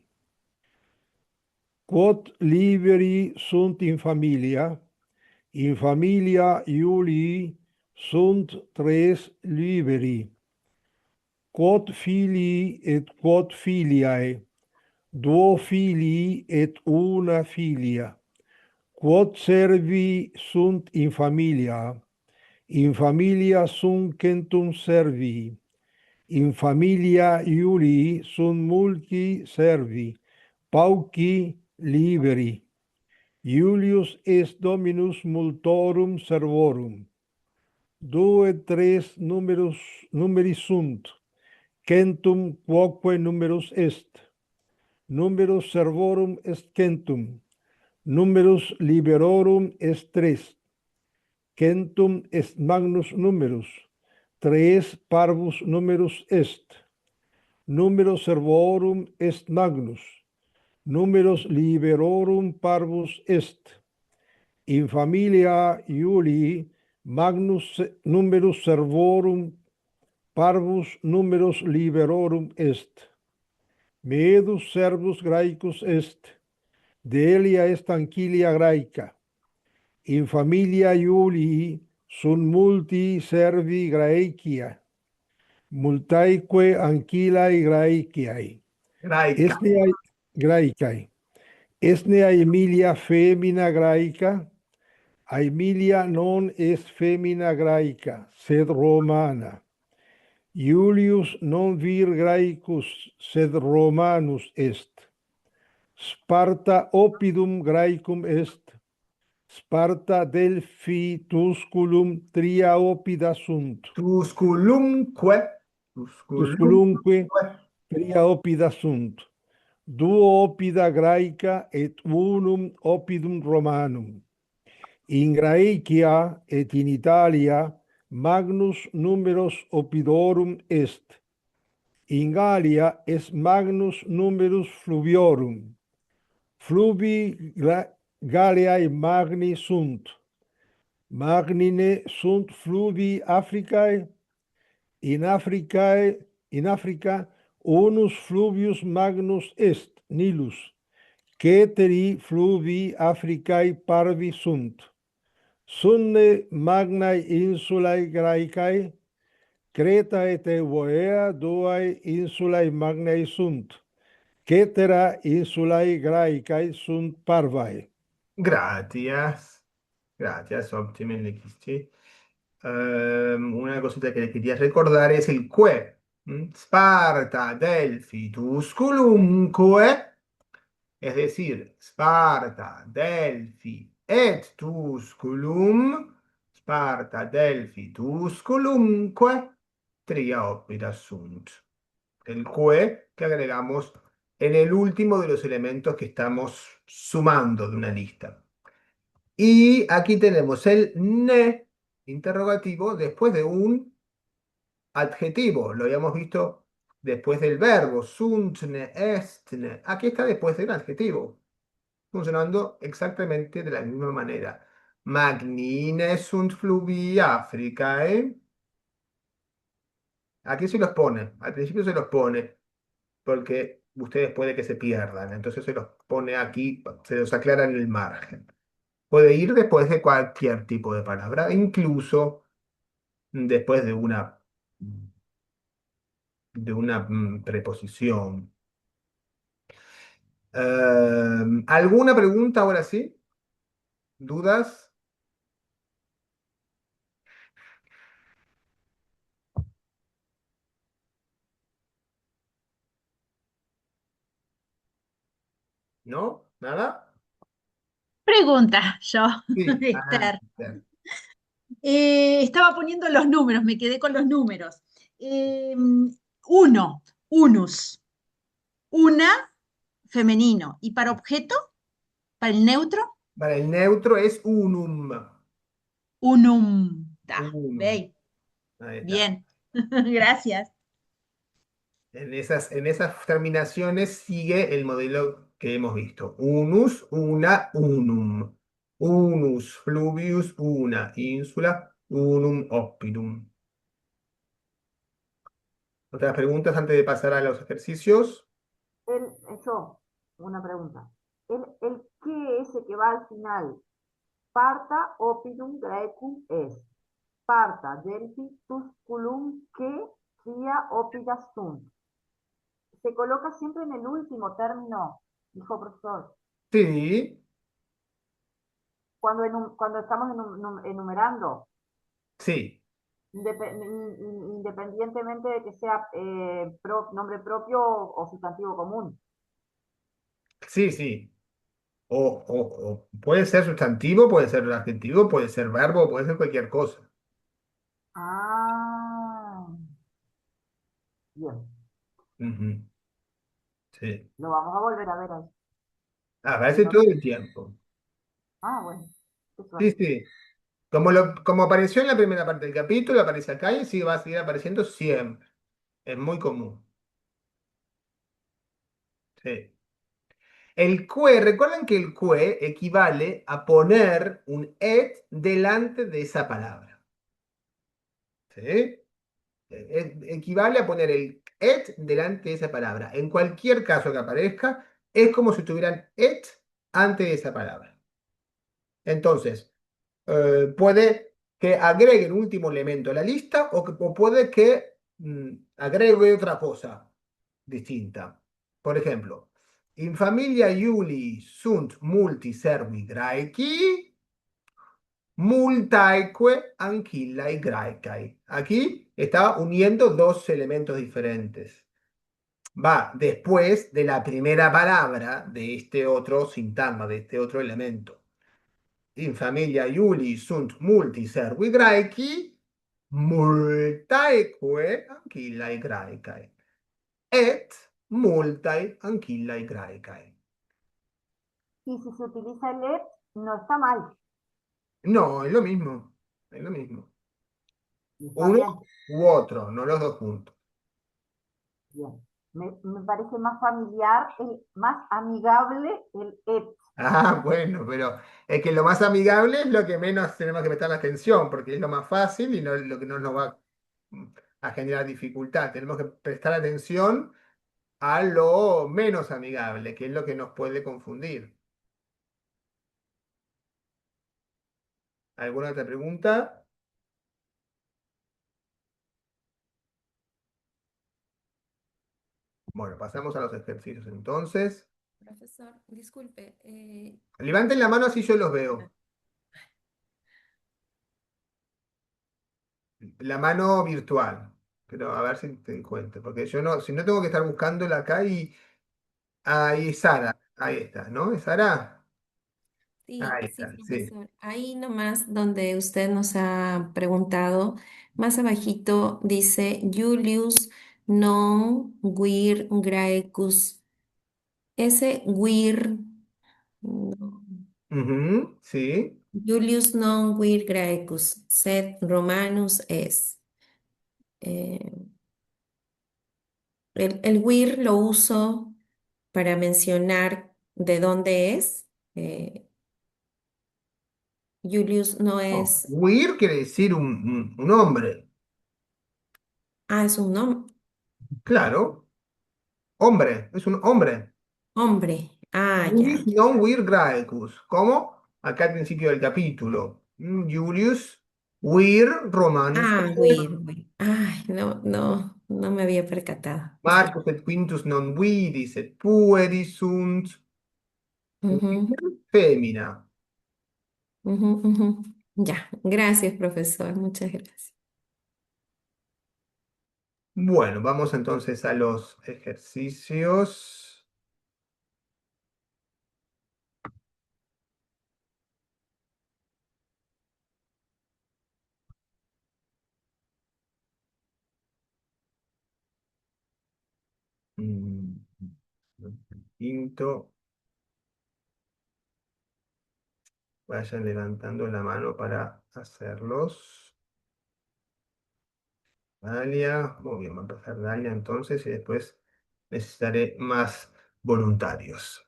Quod liberi sunt in familia Iulii sunt tres liberi. Quod filii et quod filiae, duo filii et una filia. Quod servi sunt in familia sunt centum servi. In familia Iulii sunt multi servi, pauci liberi. Iulius est Dominus multorum servorum. 2 et 3 numeris sunt, centum quoque numerus est. Numerus servorum est centum, numerus liberorum est 3. Centum est magnus numerus, 3 parvus numerus est. Numerus servorum est magnus, numerus liberorum parvus est. In familia Iulii magnus numerus servorum parvus numerus liberorum est. Medus servus Graecus est. Delia est ancilla Graeca. In familia Iulii sunt multi servi Graecia. Multaeque ancillae Graeciae. Graica. Graecae. Esne Aemilia femina Graeca? Aemilia non est femina Graeca, sed Romana. Iulius non vir Graecus, sed Romanus est. Sparta oppidum Graecum est. Sparta Delphi Tusculum tria oppida sunt. Tusculumque. Tusculumque tria oppida sunt. duo oppida graeca et unum oppidum Romanum. In Graecia et in Italia magnus numerus oppidorum est. In Gallia est magnus numerus fluviorum. Fluvi Galliae magni sunt. Magnine sunt fluvi Africae. In Africa unus fluvius magnus est, Nilus. Ceteri fluvi Africae parvi sunt. Sunne magnae insulae Graecae, Creta et Euboea duae insulae magnae sunt. Cetera insulae Graecae sunt parvae. Gracias. Gracias, óptimo, Lequisti. Una cosita que le quería recordar es el que. Sparta, Delphi, Tusculumque. Es decir, Sparta, Delphi et Tusculum. Sparta, Delphi, Tusculumque. Tria oppida sunt. El que agregamos en el último de los elementos que estamos sumando de una lista. Y aquí tenemos el ne interrogativo después de un adjetivo. Lo habíamos visto después del verbo. Suntne, estne. Aquí está después del adjetivo. Funcionando exactamente de la misma manera. Magnine sunt fluvi Africae. Aquí se los pone. Al principio se los pone. Porque ustedes puede que se pierdan. Entonces se los pone aquí. Se los aclara en el margen. Puede ir después de cualquier tipo de palabra, incluso después de una preposición. ¿Alguna pregunta ahora sí? ¿Dudas? ¿No? ¿Nada? Pregunta yo, Sí. Esther. Esther. Estaba poniendo los números, me quedé con los números. Uno, unus, una, femenino. ¿Y para objeto? ¿Para el neutro? Para el neutro es unum. Unum. Unum. ¿Veis? Ahí está. Bien, gracias. En esas terminaciones sigue el modelo que hemos visto. Unus, una, unum. Unus, fluvius, una, insula, unum, oppidum. ¿Otras preguntas antes de pasar a los ejercicios? Yo, una pregunta. El que ese que va al final, Sparta, Oppidum, Graecum, es. Sparta, Delphi, Tusculum, que, Tria, Oppida, sunt. Se coloca siempre en el último término, dijo el profesor. Sí, Cuando estamos enumerando, sí, independientemente de que sea nombre propio o sustantivo común. sí, sí. O puede ser sustantivo, puede ser adjetivo, puede ser verbo, puede ser cualquier cosa. Ah, bien. Ujú, sí. Lo vamos a volver a ver ahí. Aparece No- todo el tiempo. Bueno, qué Sí, suerte. sí. Como apareció en la primera parte del capítulo, aparece acá y sí va a seguir apareciendo siempre. Es muy común. Sí. El que, recuerden que el que equivale a poner un et delante de esa palabra. ¿Sí? Equivale a poner el et delante de esa palabra. En cualquier caso que aparezca, es como si tuvieran et antes de esa palabra. Entonces, puede que agregue un último elemento a la lista o puede que agregue otra cosa distinta. Por ejemplo, in familia Iuli sunt multi servi Graeci, multaeque anquillae Graecae. Aquí está uniendo dos elementos diferentes. Va después de la primera palabra de este otro sintagma, de este otro elemento. In familia Iuli sunt multi servi Graeci, multaeque anquillae Graecae. Et multae ancillae graecae. Y si se utiliza el et, no está mal. No, es lo mismo. Es lo mismo. Está Uno bien, u otro, no los dos juntos. bien. Me parece más familiar, más amigable el et. Ah, bueno, pero es que lo más amigable es lo que menos tenemos que prestar la atención, porque es lo más fácil y no es lo que no nos va a generar dificultad. Tenemos que prestar atención a lo menos amigable, que es lo que nos puede confundir. ¿Alguna otra pregunta? Bueno, pasamos a los ejercicios entonces. Profesor, disculpe, Levanten la mano así yo los veo. La mano virtual. Pero a ver si te di cuenta, porque yo no, si no tengo que estar buscándola acá y ahí Sara, ahí está, ¿no? ¿Es Sara? sí, Ahí sí, está, sí. profesor. Ahí nomás donde usted nos ha preguntado, más abajito dice Julius non vir Graecus. Ese vir, no, Ujú, sí. Julius non vir Graecus, sed Romanus es. Eh, el vir lo uso para mencionar de dónde es. Julius no No, es. Weir quiere decir un hombre. Ah, es un Claro, hombre, es un hombre. hombre. Ah, ya, Julius ya. non vir Graecus. ¿Cómo? Acá al principio del capítulo. Julius Vir Romanus. Ah, güey. Ay, no, no, no me había percatado. Ya. Marcus et Quintus non vidis et pueri sunt Ujú, femina. ujú, ujú. Ya. Gracias, profesor. Muchas gracias. Bueno, vamos entonces a los ejercicios. Mm, Quinto, vayan levantando la mano para hacerlos. Dalia, muy bien, va a empezar Dalia entonces y después necesitaré más voluntarios.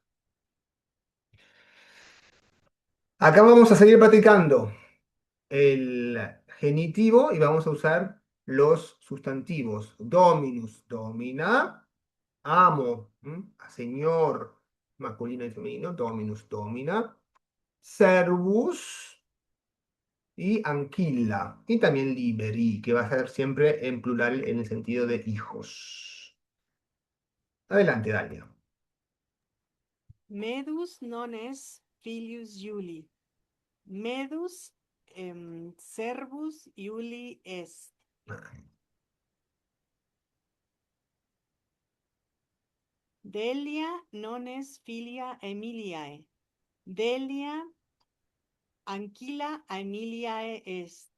Acá vamos a seguir practicando el genitivo y vamos a usar los sustantivos. Dominus, domina, amo, a señor, masculino y femenino, dominus, domina, servus y anquilla. Y también liberi, que va a ser siempre en plural en el sentido de hijos. Adelante, Dalia. Medus non es filius Iuli. Medus servus Iuli est. Delia non es filia Emiliae. Delia ancilla Emiliae est.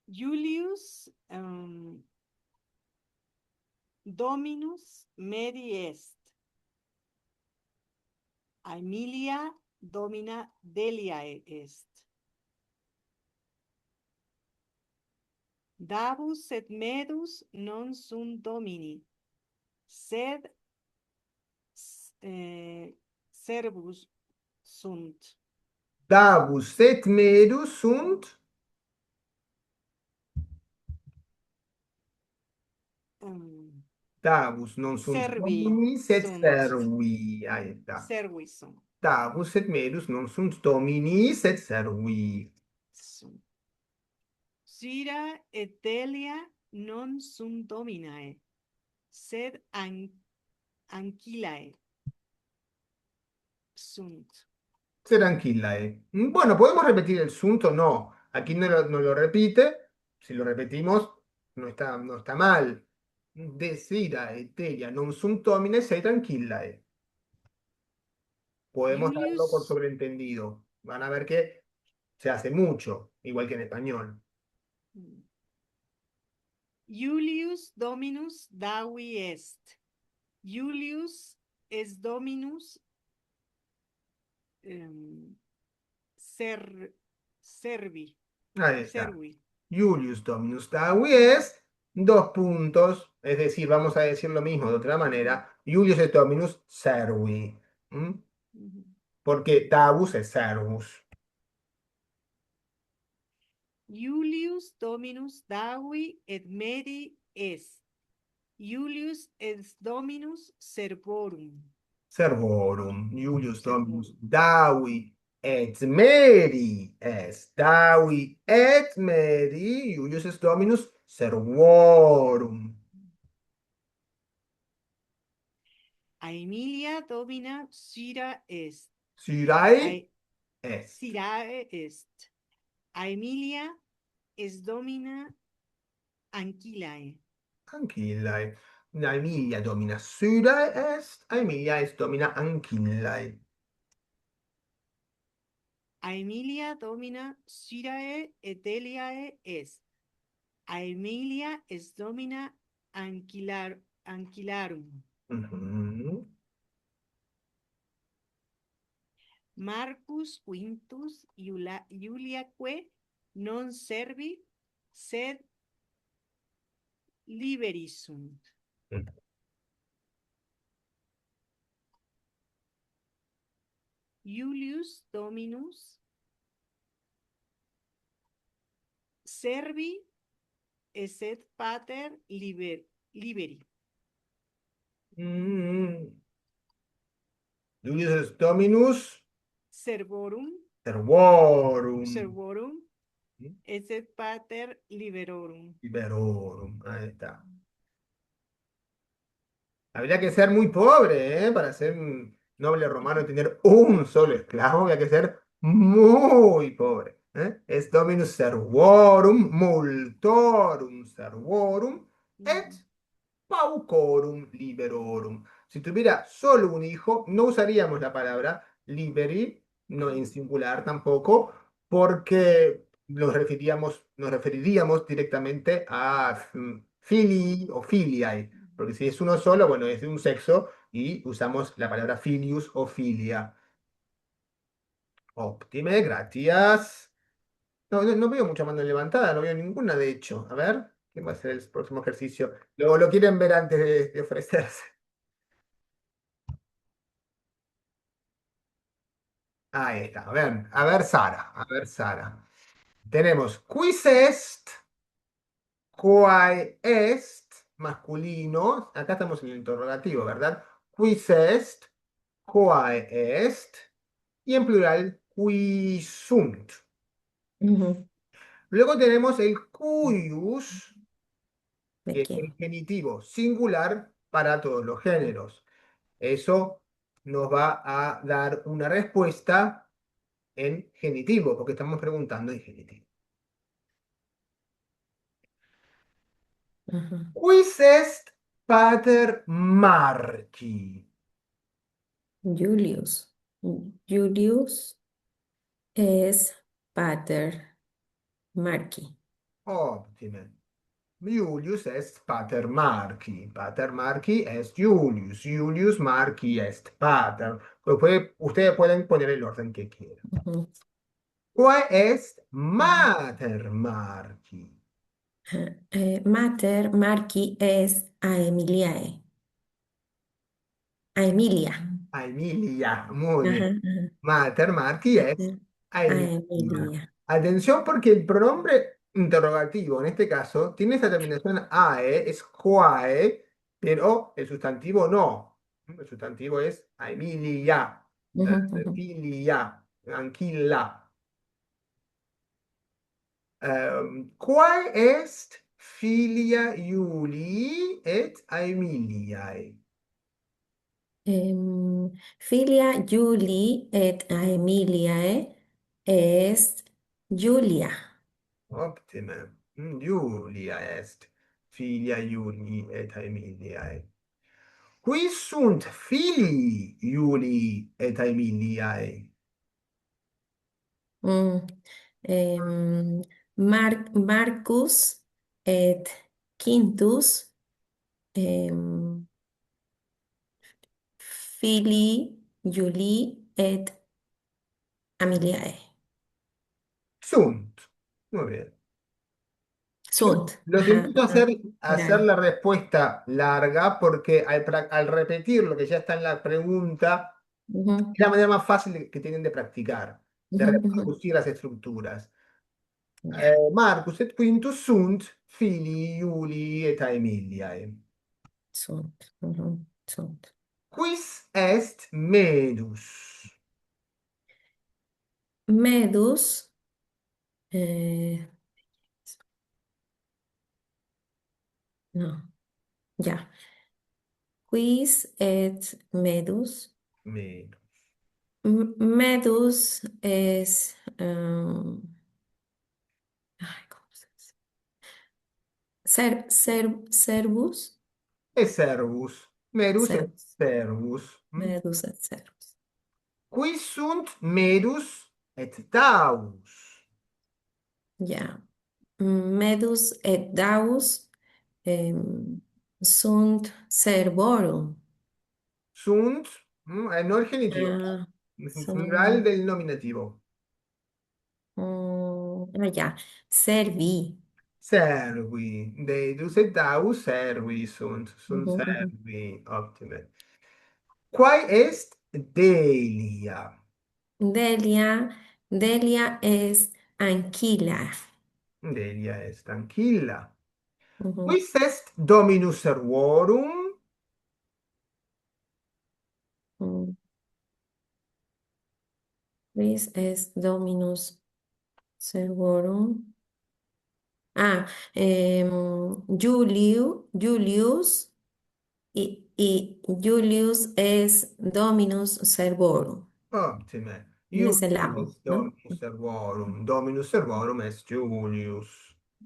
Julius Dominus medi est. Aemilia domina Deliae est. Davus et medus non sunt domini, sed servus sunt. Davus et medus sunt. Davus non sunt Servi domini, sed sunt. servi. Ahí está. Servi sunt. Davus et medus non sunt domini, sed servi. Sunt. Syra et Delia non sunt dominae, sed ancillae sunt. Tranquila. Bueno, ¿podemos repetir el sunt o no? Aquí no lo repite. Si lo repetimos, no está mal. Desira, eteria, non sunt domine, sei tranquillae. Podemos darlo por Julius, sobreentendido. Van a ver que se hace mucho, igual que en español. Julius Dominus Davi est. Julius es Dominus servi. Ahí está. Servi. Julius Dominus Davi est, dos puntos, es decir, vamos a decir lo mismo de otra manera. Julius es Dominus servi. ¿Mm? Ujú. Porque Davus es servus. Julius Dominus Davi et meri est. Julius est Dominus servorum. Servorum. Julius Dominus Servorum. Davi et meri est. Davi et meri. Julius est Dominus servorum. Aemilia Domina Syra est. Syrae est. Syrae est. Aemilia es Domina Ancillae. Ancillae. Aemilia domina Syrae est. Aemilia est domina Ancillae. Aemilia Domina Syrae et Eliae est. Aemilia es Domina Ancillarum. Mhm. Marcus Quintus Iuliaque non servi, sed liberi sunt. Iulius Dominus servi et pater liberi. Mm. Julius est Dominus Servorum servorum. et pater liberorum. Liberorum. Ahí está. Habría que ser muy pobre, ¿eh? Para ser un noble romano y tener un solo esclavo, había que ser muy pobre. ¿Eh? Es Dominus servorum, multorum servorum, et paucorum liberorum. Si tuviera solo un hijo, no usaríamos la palabra liberi, no en singular tampoco, porque nos referiríamos directamente a filii o filiae. Porque si es uno solo, bueno, es de un sexo y usamos la palabra filius o filia. Óptime, gracias. No veo mucha mano levantada, no veo ninguna, de hecho. A ver, ¿qué va a ser el próximo ejercicio? Lo quieren ver antes de ofrecerse. Ahí está. Sara. A ver, Sara. Tenemos quis est, quae est, masculino. Acá estamos en el interrogativo, ¿verdad? Quis est, quae est. Y en plural, qui sunt. Ujú. Luego tenemos el cuius, ¿De que es el quién? genitivo singular para todos los géneros. Eso nos va a dar una respuesta en genitivo, porque estamos preguntando en genitivo. Ajá. Quis est pater Marci? Julius. Julius es pater Marci. Ottime. Julius est pater Marci. Pater Marci est Julius. Julius Marci est pater. Ustedes pueden poner el orden que quieran. Ujú. Quae est mater Marci? Mater Marci es Aemiliae. Aemilia. Aemilia. Muy Ajá, bien. ajá. Mater Marci est Mater Aemilia. Aemilia. Atención porque el pronombre interrogativo, en este caso, tiene esa terminación ae, es quae, pero el sustantivo no. El sustantivo es Aemilia, Ujú, ujú. filia, anquilla. Quae est filia Iulii et Aemiliae? Filia Julii et Aemiliae est Julia. Optime. Julia est filia Iulii et Aemiliae. Qui sunt filii Iulii et Aemiliae? Mm, em, Marcus et quintus, em, filii, Julii et Amiliae. Sunt. Muy bien. Sunt. Los Ajá, invito a ajá. hacer Plural. la respuesta larga porque al repetir lo que ya está en la pregunta, Ujú, es la manera más fácil que tienen de practicar, de ujú, ujú. reproducir las estructuras. Ya. Marcus et Quintus sunt filii Iulii et Aemiliae. Sunt. Ujú, sunt. Quis est Medus? Medus. eh, no, ya. Quis et medus. Medus. Medus es. Ay, ¿cómo se dice? Servus. Et servus. Medus et Servus. servus. Medus et servus. Qui sunt Medus et Daus? Ya. Medus et Daus sunt servorum. Sunt, no el genitivo, Ah, plural son. del nominativo. Ya. Servi. Servi. Deus et Daus servi sunt Ujú, ujú. servi. Optime. Quae est Delia? Delia. Delia es anquila. Delia est tranquilla. Ujú. Quis est Dominus servorum? Mm, Quis es Dominus servorum. Ah, Julius y Julius es Dominus servorum. Optime. Él es el Iulius amo, est ¿no? Dominus servorum. Dominus servorum est Julius.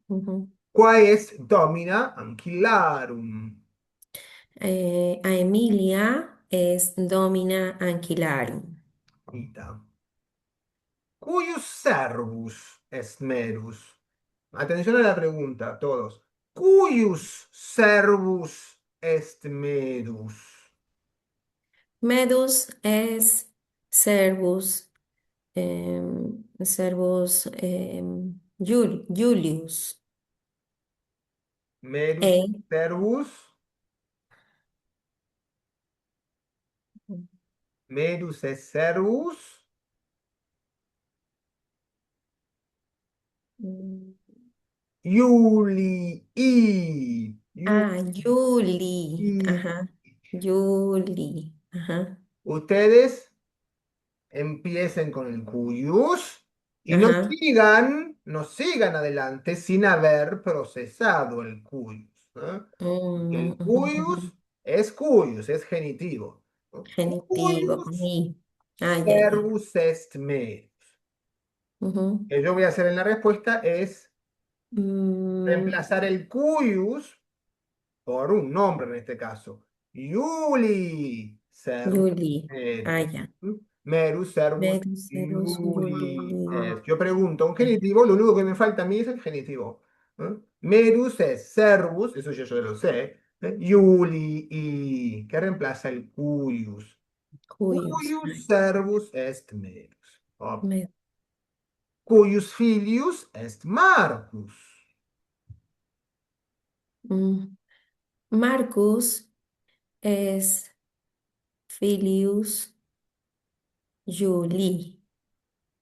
Ujú. Quae est Domina anquillarum? A Emilia es Domina Anquilarum. Ita. Cuius servus est Medus? Atención a la pregunta, todos. Cuius servus est Medus? Medus es servus Julius. Medus E, servus? Medus est servus? mm, Iulii. Juli. Iulii. Ajá. Juli. Ajá. Ustedes empiecen con el cuius y Ajá. no sigan adelante sin haber procesado el cuius. ¿Eh? Mm, El ujú, ujú. cuius, es genitivo. ¿No? Genitivo con Cuius I. Ah, ya, ya. servus est me. Ujú. Que yo voy a hacer en la respuesta es Mm, reemplazar el cuius por un nombre en este caso. Iuli servus Juli. Ah, medus. ya. Merus servus Medus, Iuli Juli. est. Yo pregunto un Ya. genitivo, lo único que me falta a mí es el genitivo. Merus es servus, eso yo lo sé. Iuli, que reemplaza el cuius. Cuius. Cuius Ay, servus est Merus. me- Cuius filius est Marcus. mm. Marcus es Filius Juli.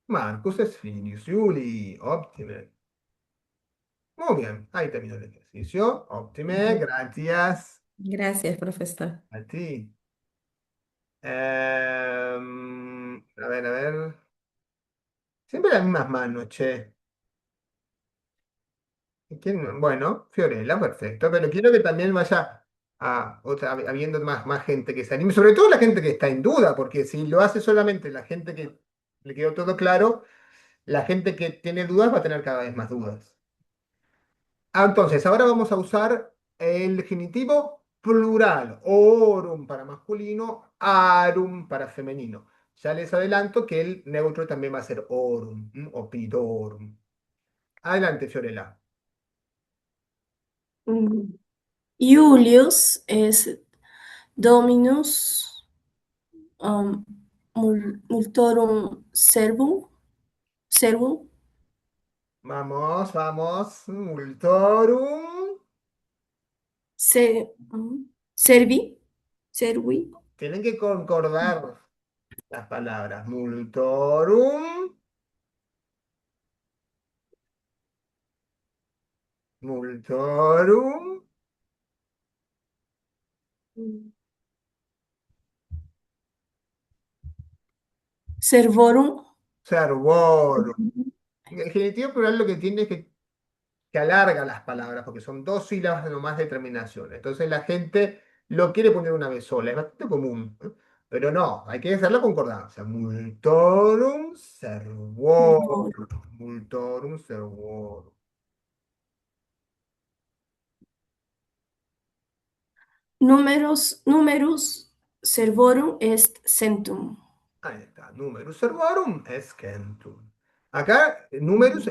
Marcus est filius Iuli. Óptime. Muy bien, ahí terminó el ejercicio. Óptime, Ujú. gracias Gracias, profesor. a ti. A ver. Siempre las mismas manos, che. Bueno, Fiorella, perfecto. Pero quiero que también vaya habiendo más gente que se anime. Sobre todo la gente que está en duda, porque si lo hace solamente la gente que le quedó todo claro, la gente que tiene dudas va a tener cada vez más dudas. Entonces, ahora vamos a usar el genitivo plural. Orum para masculino, arum para femenino. Ya les adelanto que el neutro también va a ser orum, o pidorum. Adelante, Fiorella. Mm, Iulius es Dominus multorum servum, Vamos, vamos. Multorum. servi, servi, Tienen que concordar las palabras. Multorum. Multorum. servorum. Servorum. El genitivo plural lo que tiene es que alarga las palabras, porque son dos sílabas nomás de terminación. Entonces la gente lo quiere poner una vez sola, es bastante común, ¿eh? Pero no, hay que hacer la concordancia. Multorum servorum. Servorum. Multorum servorum. Numerus servorum est centum. Ahí está. Numerus servorum escentum. Acá, numerus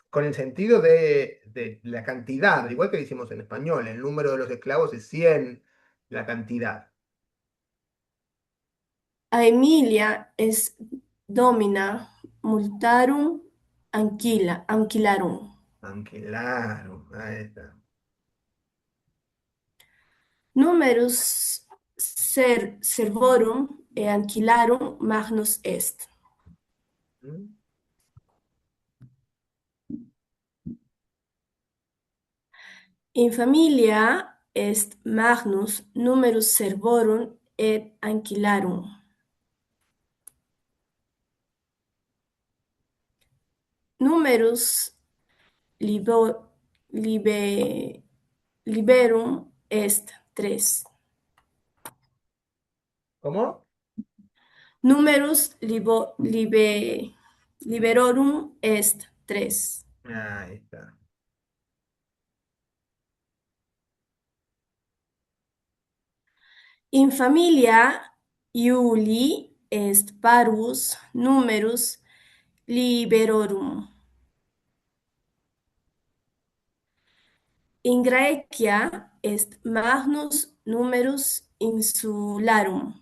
con el sentido de la cantidad, igual que decimos en español, el número de los esclavos es 100, la cantidad. Aemilia est domina multarum ancillarum. Anquilarum, ahí está. Numerus servorum e ancillarum magnus est. ¿Mm? In familia est magnus numerus servorum et ancillarum. Numerus libe- liberum est 3. ¿Cómo? Numerus liberorum est 3. Ahí está. In familia Iuli est parvus numerus liberorum. In Graecia est magnus numerus insularum.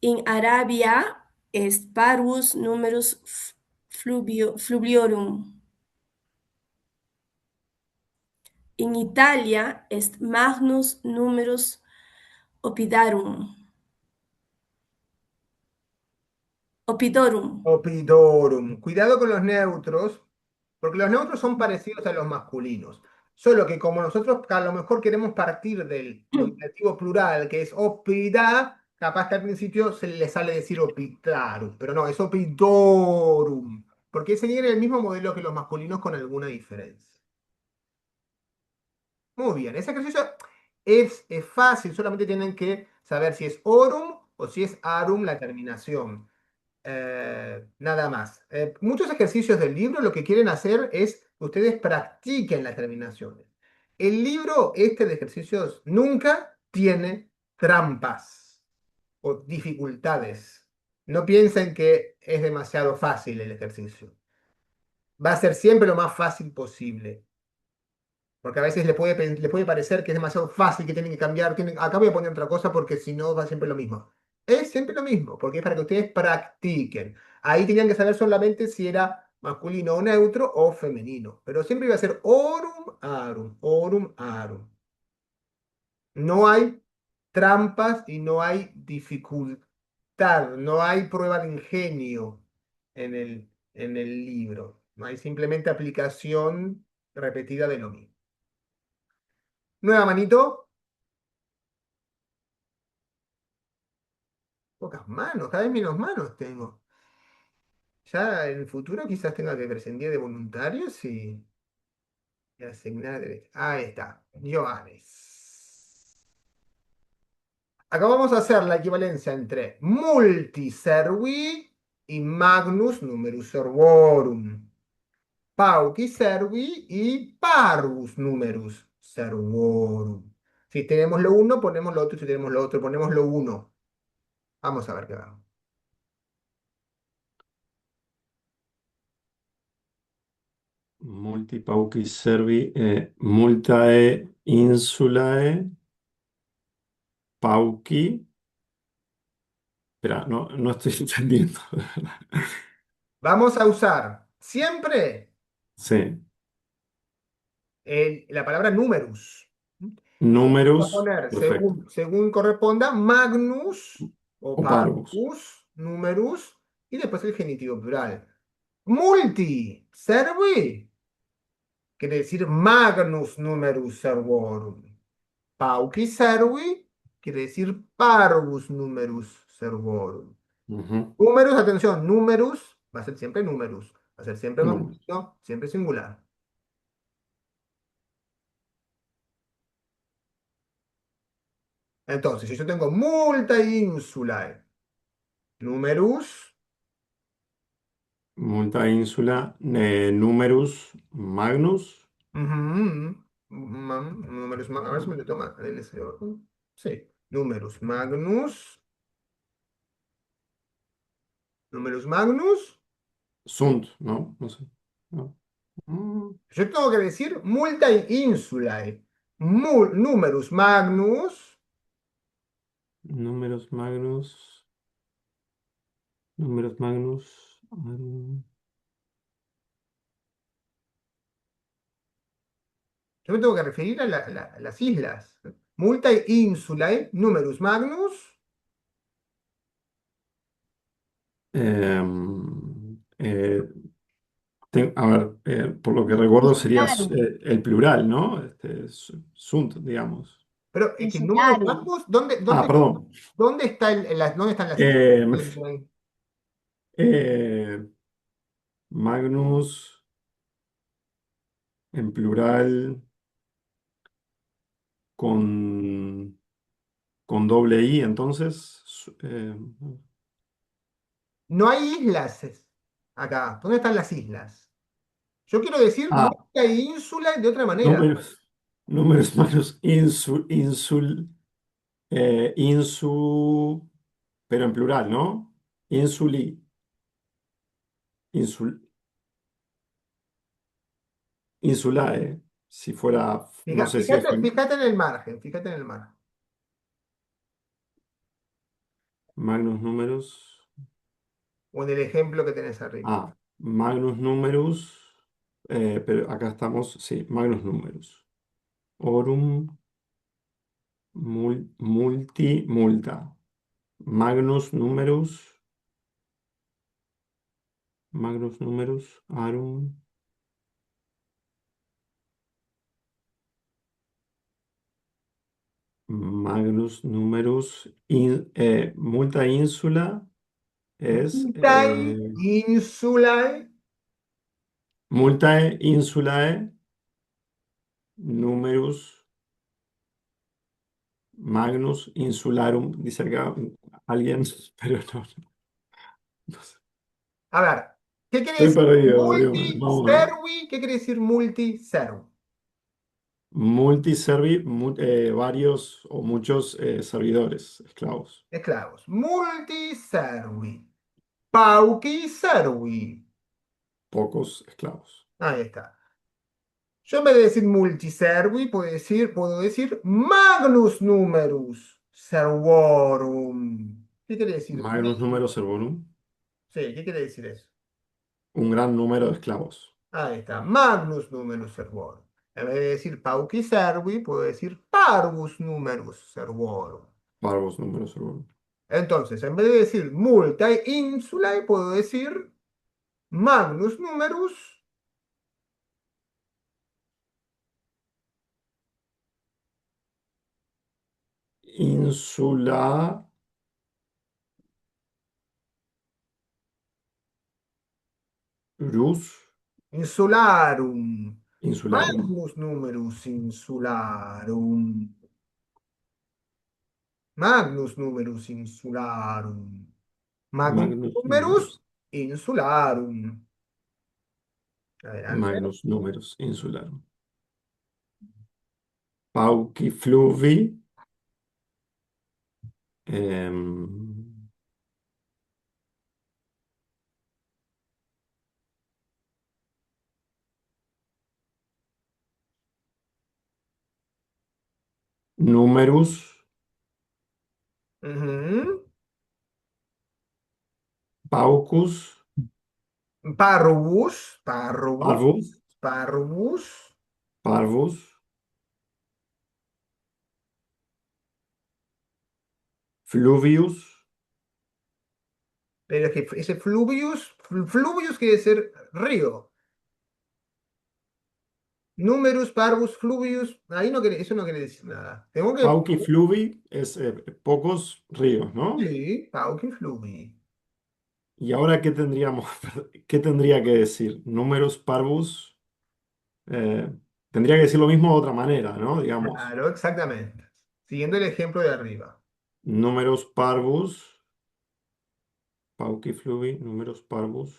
In Arabia est parvus numerus fluviorum. In Italia est magnus numerus opidarum. Opidorum. Opidorum. Cuidado con los neutros, porque los neutros son parecidos a los masculinos. Solo que como nosotros a lo mejor queremos partir del nominativo plural, que es opida, capaz que al principio se le sale decir opitarum, pero no, es opidorum, porque seguir el mismo modelo que los masculinos con alguna diferencia. Muy bien, ese ejercicio es fácil, solamente tienen que saber si es orum o si es arum la terminación. Nada más. Muchos ejercicios del libro lo que quieren hacer es que ustedes practiquen las terminaciones. El libro este de ejercicios nunca tiene trampas o dificultades. No piensen que es demasiado fácil el ejercicio. Va a ser siempre lo más fácil posible. Porque a veces le puede parecer que es demasiado fácil, que tienen que cambiar. Acá voy a poner otra cosa porque si no va siempre lo mismo. Es siempre lo mismo, porque es para que ustedes practiquen. Ahí tenían que saber solamente si era masculino o neutro o femenino. Pero siempre iba a ser orum, arum, orum, arum. No hay trampas y no hay dificultad, no hay prueba de ingenio en el libro. No hay simplemente aplicación repetida de lo mismo. Nueva manito. Pocas manos, cada vez menos manos tengo. Ya en el futuro quizás tenga que prescindir de voluntarios y asignar. Ahí está, Johannes. Acá vamos a hacer la equivalencia entre multiservi y magnus numerus servorum. Pauci servi y parvus numerus servorum. Si tenemos lo uno, ponemos lo otro. Si tenemos lo otro, ponemos lo uno. Vamos a ver qué va. Multi pauci servi, multae insulae pauci. Espera, no estoy entendiendo. Vamos a usar siempre Sí, la palabra numerus. Vamos a numerus, poner, perfecto. según corresponda, magnus o O parvus. parvus, numerus, y después el genitivo plural. Multi, servi, quiere decir magnus numerus servorum. Pauci servi, quiere decir parvus numerus servorum. Ujú, Numerus, atención, numerus va a ser siempre numerus, va a ser siempre numerus. masculino, siempre singular. Entonces, si yo tengo multa insulae, numerus, Multa insula, numerus magnus. ujú, numerus, a ver si me lo toma el SEO. Sí, numerus magnus, Sunt, ¿no? No sé. No. Mm, yo tengo que decir multa insulae, numerus magnus, Números magnus. Números magnus. yo me tengo que referir a las islas. Multa insulae, numerus magnus, Eh, a ver, por lo que recuerdo sería Insularum. el plural, ¿no? Sunt, digamos. pero es que números Insularum. magnus, Ah, perdón. ¿dónde está dónde están las islas? Eh, eh, Magnus en plural con, con doble I, entonces. No hay islas acá. ¿Dónde están las islas? Yo quiero decir Ah, multa e ínsula de otra manera. números, números magnus insu, pero en plural, ¿no? Insuli, insul, insulae, si fuera, no sé si es Fíjate en el margen, fíjate en el margen. magnus numerus. O en el ejemplo que tenés arriba. Magnus numerus, pero acá estamos, sí, magnus numerus. Orum multi multa. Magnus numerus, arum. Magnus numerus, multa insula es Multae insulae. multae insulae numerus magnus insularum, dice acá alguien, pero no sé. A ver, ¿qué quiere Estoy decir perdido, Diomedes. Vamos a ver. multiservi? ¿Qué quiere decir multiservi? Multiservi, varios o muchos servidores, esclavos, Esclavos. Multiservi. Pauci servi. pocos esclavos. Ahí está. Yo en vez de decir multiservi, puedo decir magnus numerus servorum. ¿Qué quiere decir? Magnus número servorum, Sí, ¿qué quiere decir eso? un gran número de esclavos. Ahí está, magnus numerus servorum. En vez de decir pauci servi, puedo decir parvus numerus servorum. Parvos número servorum. Entonces, en vez de decir multae insulae, puedo decir magnus numerus Insula rus insularum. insularum. Magnus numerus insularum. Magnus numerus insularum. Magnus Magnus numerus numerus. insularum. Adelante. Magnus numerus insularum. Pauci fluvi. ehm, numerus, Ujú. paucus, Parvus, parvus, parvus, parvus. parvus, fluvius, Pero es que ese fluvius, fluvius quiere decir río. Numerus, parvus, fluvius, ahí no quiere, eso no quiere decir nada. Tengo que... pauci, fluvi es pocos ríos, ¿no? Sí, pauci fluvi. ¿Y ahora qué tendríamos, qué tendría que decir? Numerus parvus, eh, tendría que decir lo mismo de otra manera, ¿no? Digamos, Claro, exactamente. Siguiendo el ejemplo de arriba. numerus parvus, pauci, fluvi, numerus parvus,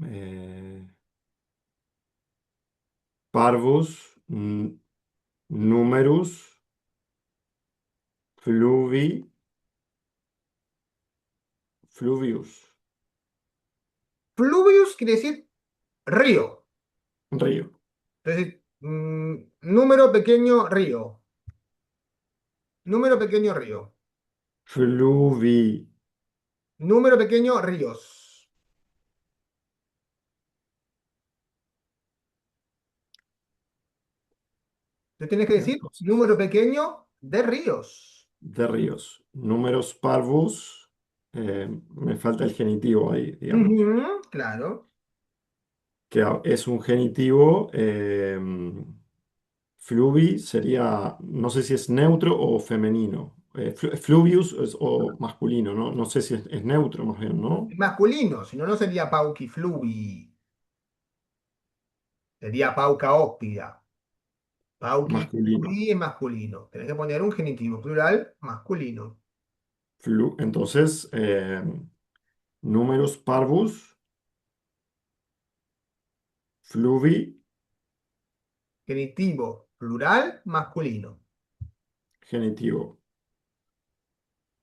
eh, parvus, numerus, fluvi, fluvius, Fluvius quiere decir río. río, Entonces, número pequeño río. Número pequeño río. fluvi, Número pequeño ríos. Tú tienes que decir entonces, número pequeño de ríos. de ríos, numerus parvus, me falta el genitivo ahí, digamos. Ujú, claro. Que es un genitivo, fluvi sería, no sé si es neutro o femenino. Fluvius o masculino, ¿no? No sé si es neutro más bien, ¿no? Masculino, si no, no sería pauci fluvi. Sería pauca hóspida. Pauci Masculino. fluvi es masculino. Tenés que poner un genitivo plural masculino. Entonces, numerus parvus, fluvi, Genitivo plural masculino. genitivo,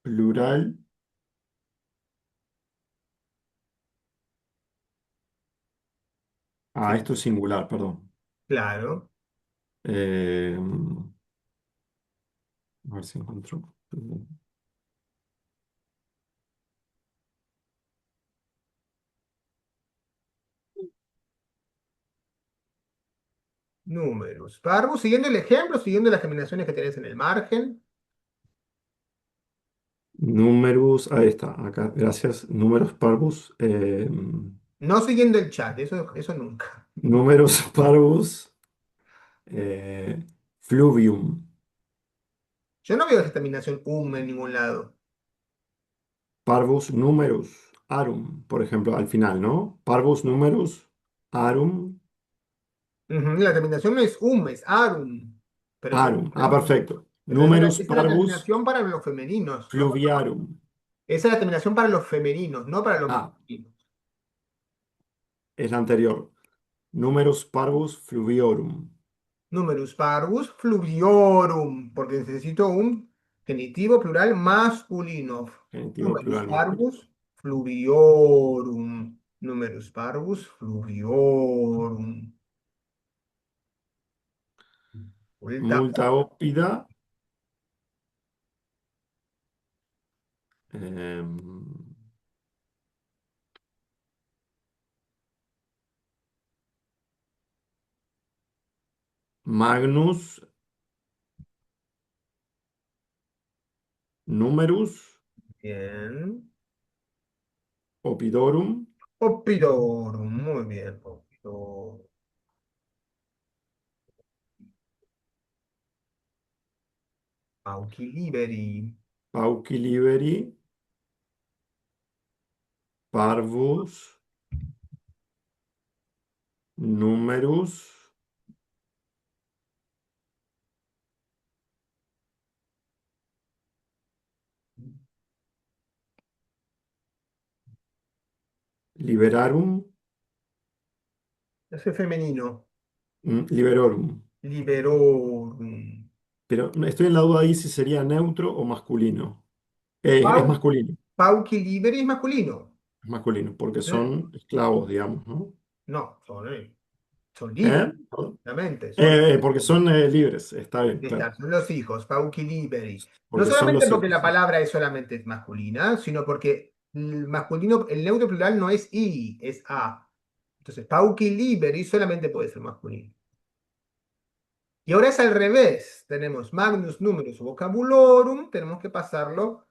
plural. Ah, Sí, esto es singular, perdón. claro. A ver si encuentro. Números. Parvus, siguiendo el ejemplo, siguiendo las combinaciones que tenés en el margen. Numerus, ahí está, acá, gracias. Numerus parvus, No siguiendo el chat, eso nunca. numerus parvus, eh, fluvium, Yo no veo esa terminación en ningún lado. parvus numerus, arum, por ejemplo, al final, ¿no? Parvus numerus, arum, Ujú, la terminación no es es arum. Pero arum. Ah, perfecto. pero esa, Numerus esa es la parvus, terminación para los femeninos, no para los masculinos. fluviarum. Esa es la terminación para los femeninos, no para los Ah, masculinos. es la anterior. Numerus parvus, fluviorum. Numerus parvus fluviorum, porque necesito un genitivo plural masculino. Genitivo Numerus plural masculino. parvus fluviorum. Numerus parvus fluviorum. Vuelta. Multa ópida. em, Magnus, numerus, Bien. opidorum, Opidorum, muy bien. Opidorum. Auxiliberi. pauci liberi, parvus, numerus, liberarum, Ese es femenino. liberorum. Liberorum. Pero estoy en la duda ahí si sería neutro o masculino. Es Pau, masculino. Pauci liberi es masculino. Es masculino, porque ¿Mm? son esclavos, digamos, ¿no? No, son libres, ¿Eh? Perdón. obviamente, son, Porque son libres, está bien, claro. son los hijos, pauci liberi. No Porque son solamente los porque hijos, la sí. palabra es solamente masculina, sino porque el masculino, el neutro plural no es i, es a. Entonces, pauci liberi solamente puede ser masculino. Y ahora es al revés. Tenemos magnus numerus vocabulorum, tenemos que pasarlo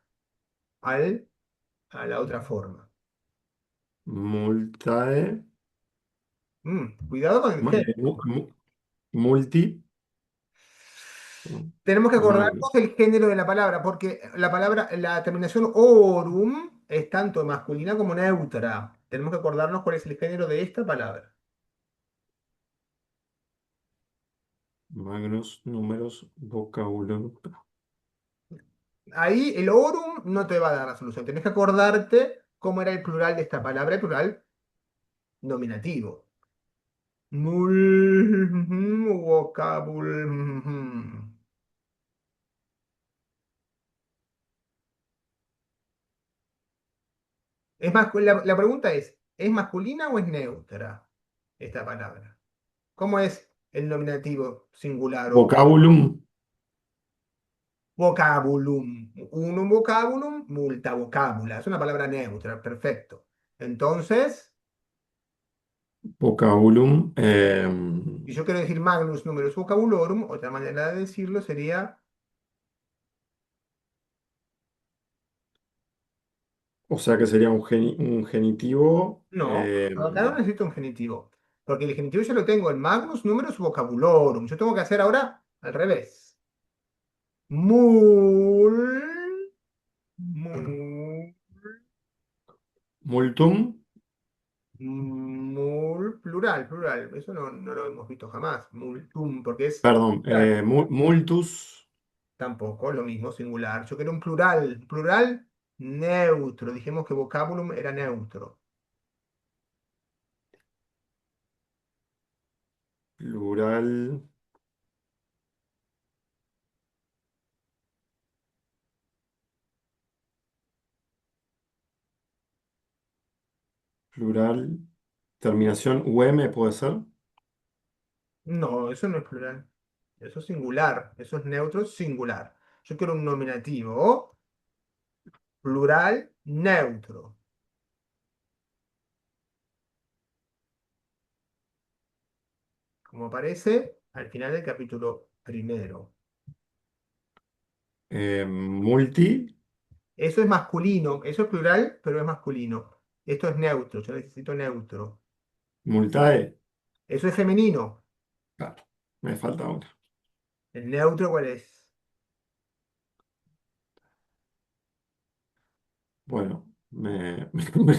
a la otra forma. Multae, Cuidado con el género. multi, ¿no? Tenemos que Magnus. acordarnos del género de la palabra, porque la palabra, la terminación orum es tanto masculina como neutra. Tenemos que acordarnos cuál es el género de esta palabra. Magnus, números, vocabulario. Ahí el orum no te va a dar la solución. Tenés que acordarte cómo era el plural de esta palabra, el plural nominativo. Vocabul. La pregunta ¿es masculina o es neutra esta palabra? ¿Cómo es el nominativo singular o Vocabulum, vocabulum? Unum vocabulum, multa vocabula. Es una palabra neutra, perfecto. Entonces, vocabulum, si yo quiero decir magnus numerus vocabulorum, otra manera de decirlo sería, o sea que sería un genitivo. no, acá no necesito un genitivo, porque el genitivo yo lo tengo en magnus numerus vocabulorum. Yo tengo que hacer ahora al revés. Mul, mul, Multum, plural, plural. Eso no lo hemos visto jamás. Multum, porque es perdón, plural. multus, Tampoco, lo mismo, singular. Yo quiero un plural, plural neutro. Dijimos que vocabulum era neutro. plural, plural, terminación UM puede ser. No, eso no es plural. Eso es singular. Eso es neutro, singular. Yo quiero un nominativo plural neutro. Como aparece al final del capítulo primero. Multi, Eso es masculino. Eso es plural, pero es masculino. Esto es neutro. Yo necesito neutro. multae. Eso es femenino. Claro, me falta una. ¿El neutro cuál es? Bueno, me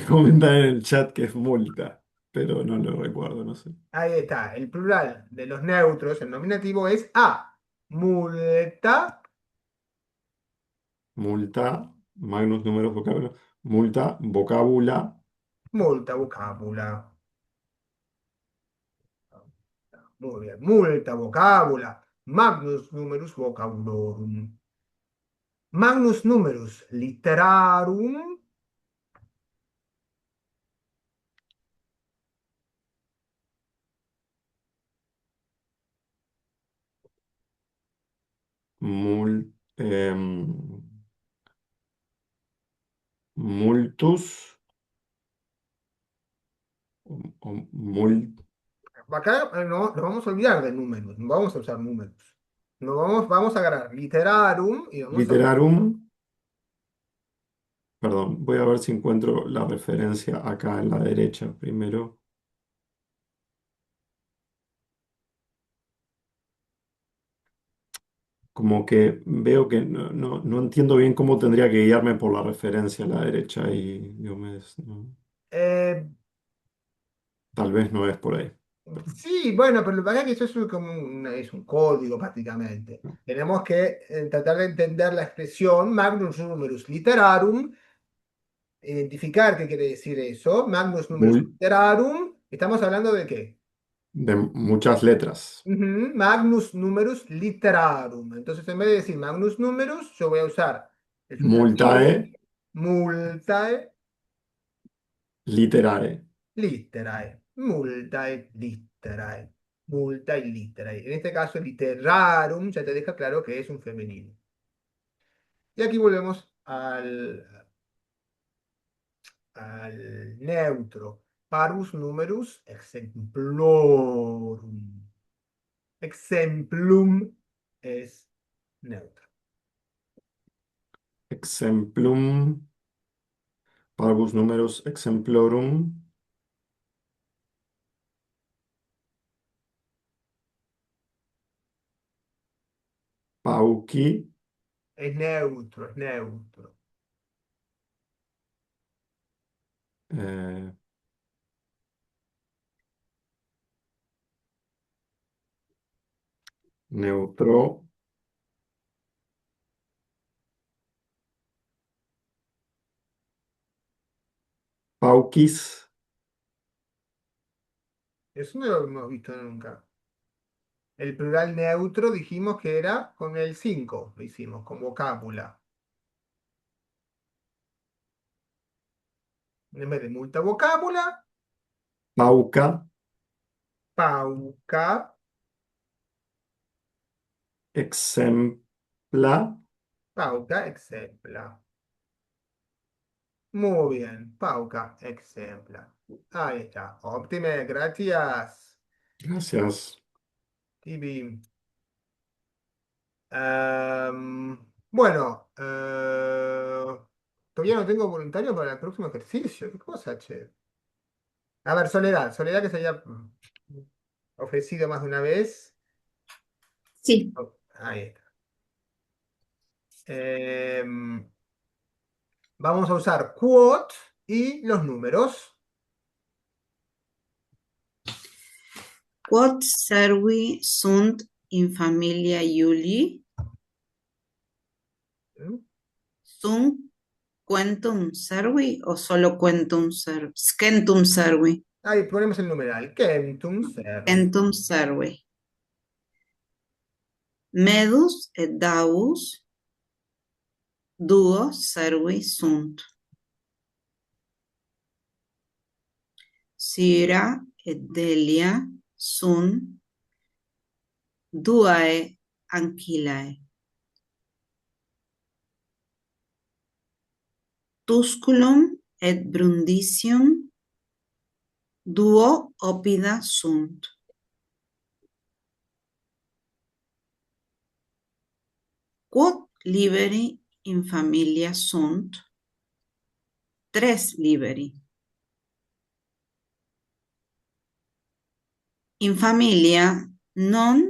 comentan en el chat que es multa, pero no lo recuerdo, no sé. Ahí está. El plural de los neutros, el nominativo es a. Multa, Multa, magnus números vocablo, multa, vocabula, multa vocábula. Muy bien. Multa vocábula. Magnus numerus vocabulorum. Magnus numerus literarum. mul, multus, o Acá no, nos vamos a olvidar de números. No vamos a usar números. Vamos a agarrar literarum y vamos a... literarum, perdón, voy a ver si encuentro la referencia acá en la derecha primero. Como que veo que no entiendo bien cómo tendría que guiarme por la referencia a la derecha y digo, Eh, tal vez no es por ahí. Sí, bueno, pero lo que pasa es que eso es como es un código prácticamente. Tenemos que tratar de entender la expresión magnus numerus literarum, identificar qué quiere decir eso. Magnus numerus Mul- literarum, ¿estamos hablando de qué? de muchas letras. Ujú, Magnus numerus literarum. Entonces, en vez de decir magnus numerus, yo voy a usar el sustantivo Multae, multae, Literae. Literae, multae literae, multae literae. En este caso, literarum ya te deja claro que es un femenino. Y aquí volvemos al neutro. Parvus numerus exemplorum. Exemplum es neutro. Exemplum. Parvus numerus exemplorum. Pauci. Es neutro, es neutro. eh, neutro. Paucis. Eso no lo hemos visto nunca. El plural neutro dijimos que era con el 5, lo hicimos, con vocábula. En vez de multa vocábula, Pauca. pauca, Exempla. pauca, exempla. Muy bien, pauca, exempla. Ahí está. Óptime, gracias. Gracias. Tibi. Bueno, todavía no tengo voluntario para el próximo ejercicio. ¿Qué cosa, che? A ver, Soledad, Soledad que se haya ofrecido más de una vez. Sí. Oh, ahí está. Em, Vamos a usar quote y los números. Quod servi sunt in familia Iuli? ¿Mm? Sunt quentum servi o solo quentum servi? Scentum servi. Ahí ponemos el numeral. Centum servi. Quentum servi. Medus et Davus duo servi sunt. Sira et Delia sunt duae ancillae. Tusculum et Brundisium duo oppida sunt. Quod liberi in familia sunt? 3 liberi. In familia non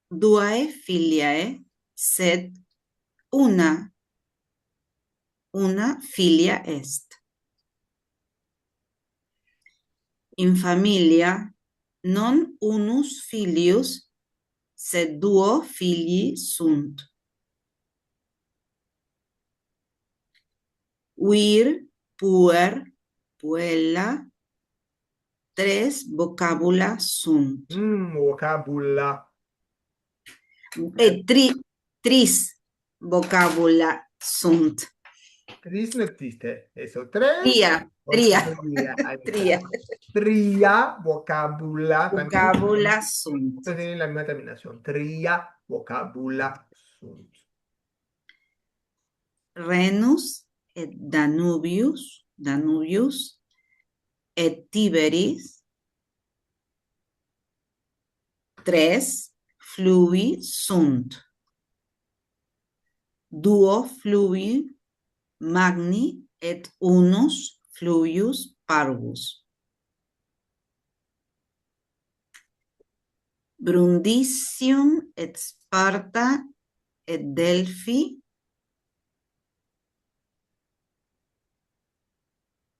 duae filiae, sed una filia est. In familia non unus filius, sed duo filii sunt. Vir, puer, puella, 3 vocabula sunt. Vocábula. Tris vocabula sunt. Tris no existe. Eso. Tres. Tria. Ahí está. Tria, vocábula. Vocabula sunt. Entonces tienen la misma terminación. Tria, vocábula sunt. Renus et Danubius et Tiberis, 3 fluvi sunt. Duo fluvi magni et unus fluvius parvus. Brundisium et Sparta et Delphi,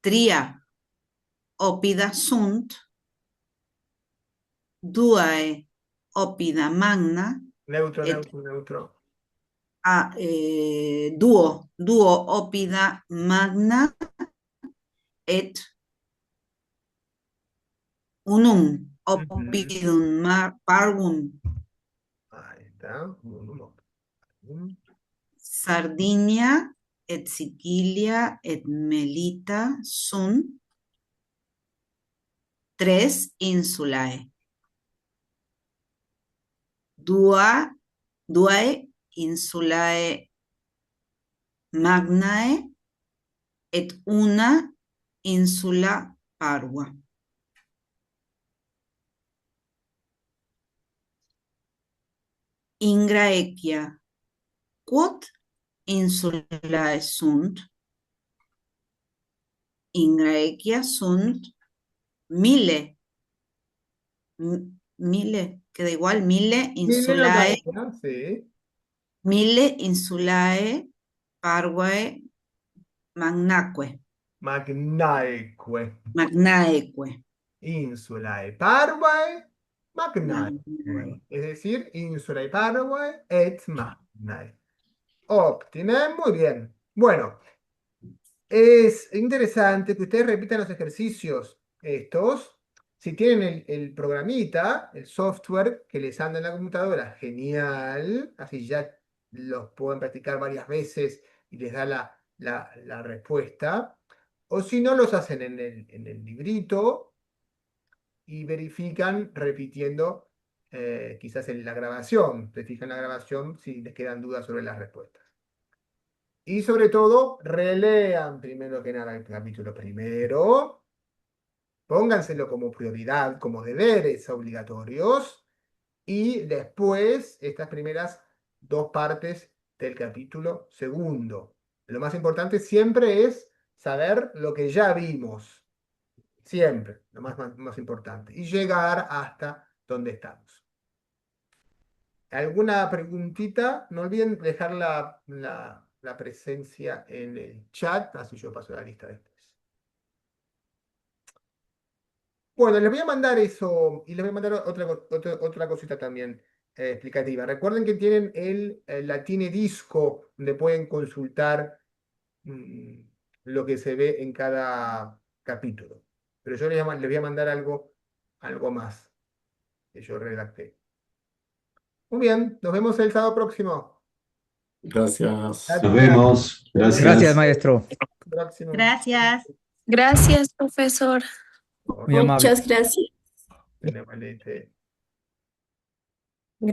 tria oppida sunt. Duae oppida magna. Neutro, Et neutro, neutro. Duo oppida magna et unum oppidum parvum. Ahí está. Sardinia et Sicilia et Melita sunt tres insulae. Duae insulae magnae et una insula parva. Ingraecia quod insulae sunt? Ingraecia sunt mille. Mille, queda igual, mille insulae, Sí. mille insulae parvae magnaque, Magnaeque. magnaeque. Insulae parvae magnaeque. Es decir, insulae parvae et magnae. Óptimo, muy bien. Bueno, es interesante que ustedes repitan los ejercicios estos. Si tienen el programita, el software que les anda en la computadora, genial. Así ya los pueden practicar varias veces y les da la respuesta. O si no, los hacen en el librito y verifican repitiendo quizás en la grabación. Se fijan en la grabación si les quedan dudas sobre las respuestas. Y sobre todo, relean primero que nada el capítulo primero. Pónganselo como prioridad, como deberes obligatorios. Y después estas primeras dos partes del capítulo segundo. Lo más importante siempre es saber lo que ya vimos. Siempre, lo más importante. Y llegar hasta donde estamos. ¿Alguna preguntita? No olviden dejar la presencia en el chat, así yo paso la lista después. Bueno, les voy a mandar eso y les voy a mandar otra cosita también explicativa. Recuerden que tienen el Latine Disco, donde pueden consultar lo que se ve en cada capítulo. Pero yo les voy a mandar algo más que yo redacté. Muy bien, nos vemos el sábado próximo. Gracias. Nos vemos. Gracias, Gracias. maestro. Próximo. Gracias. Gracias, profesor. Muy amable. Muchas gracias. Tenemos el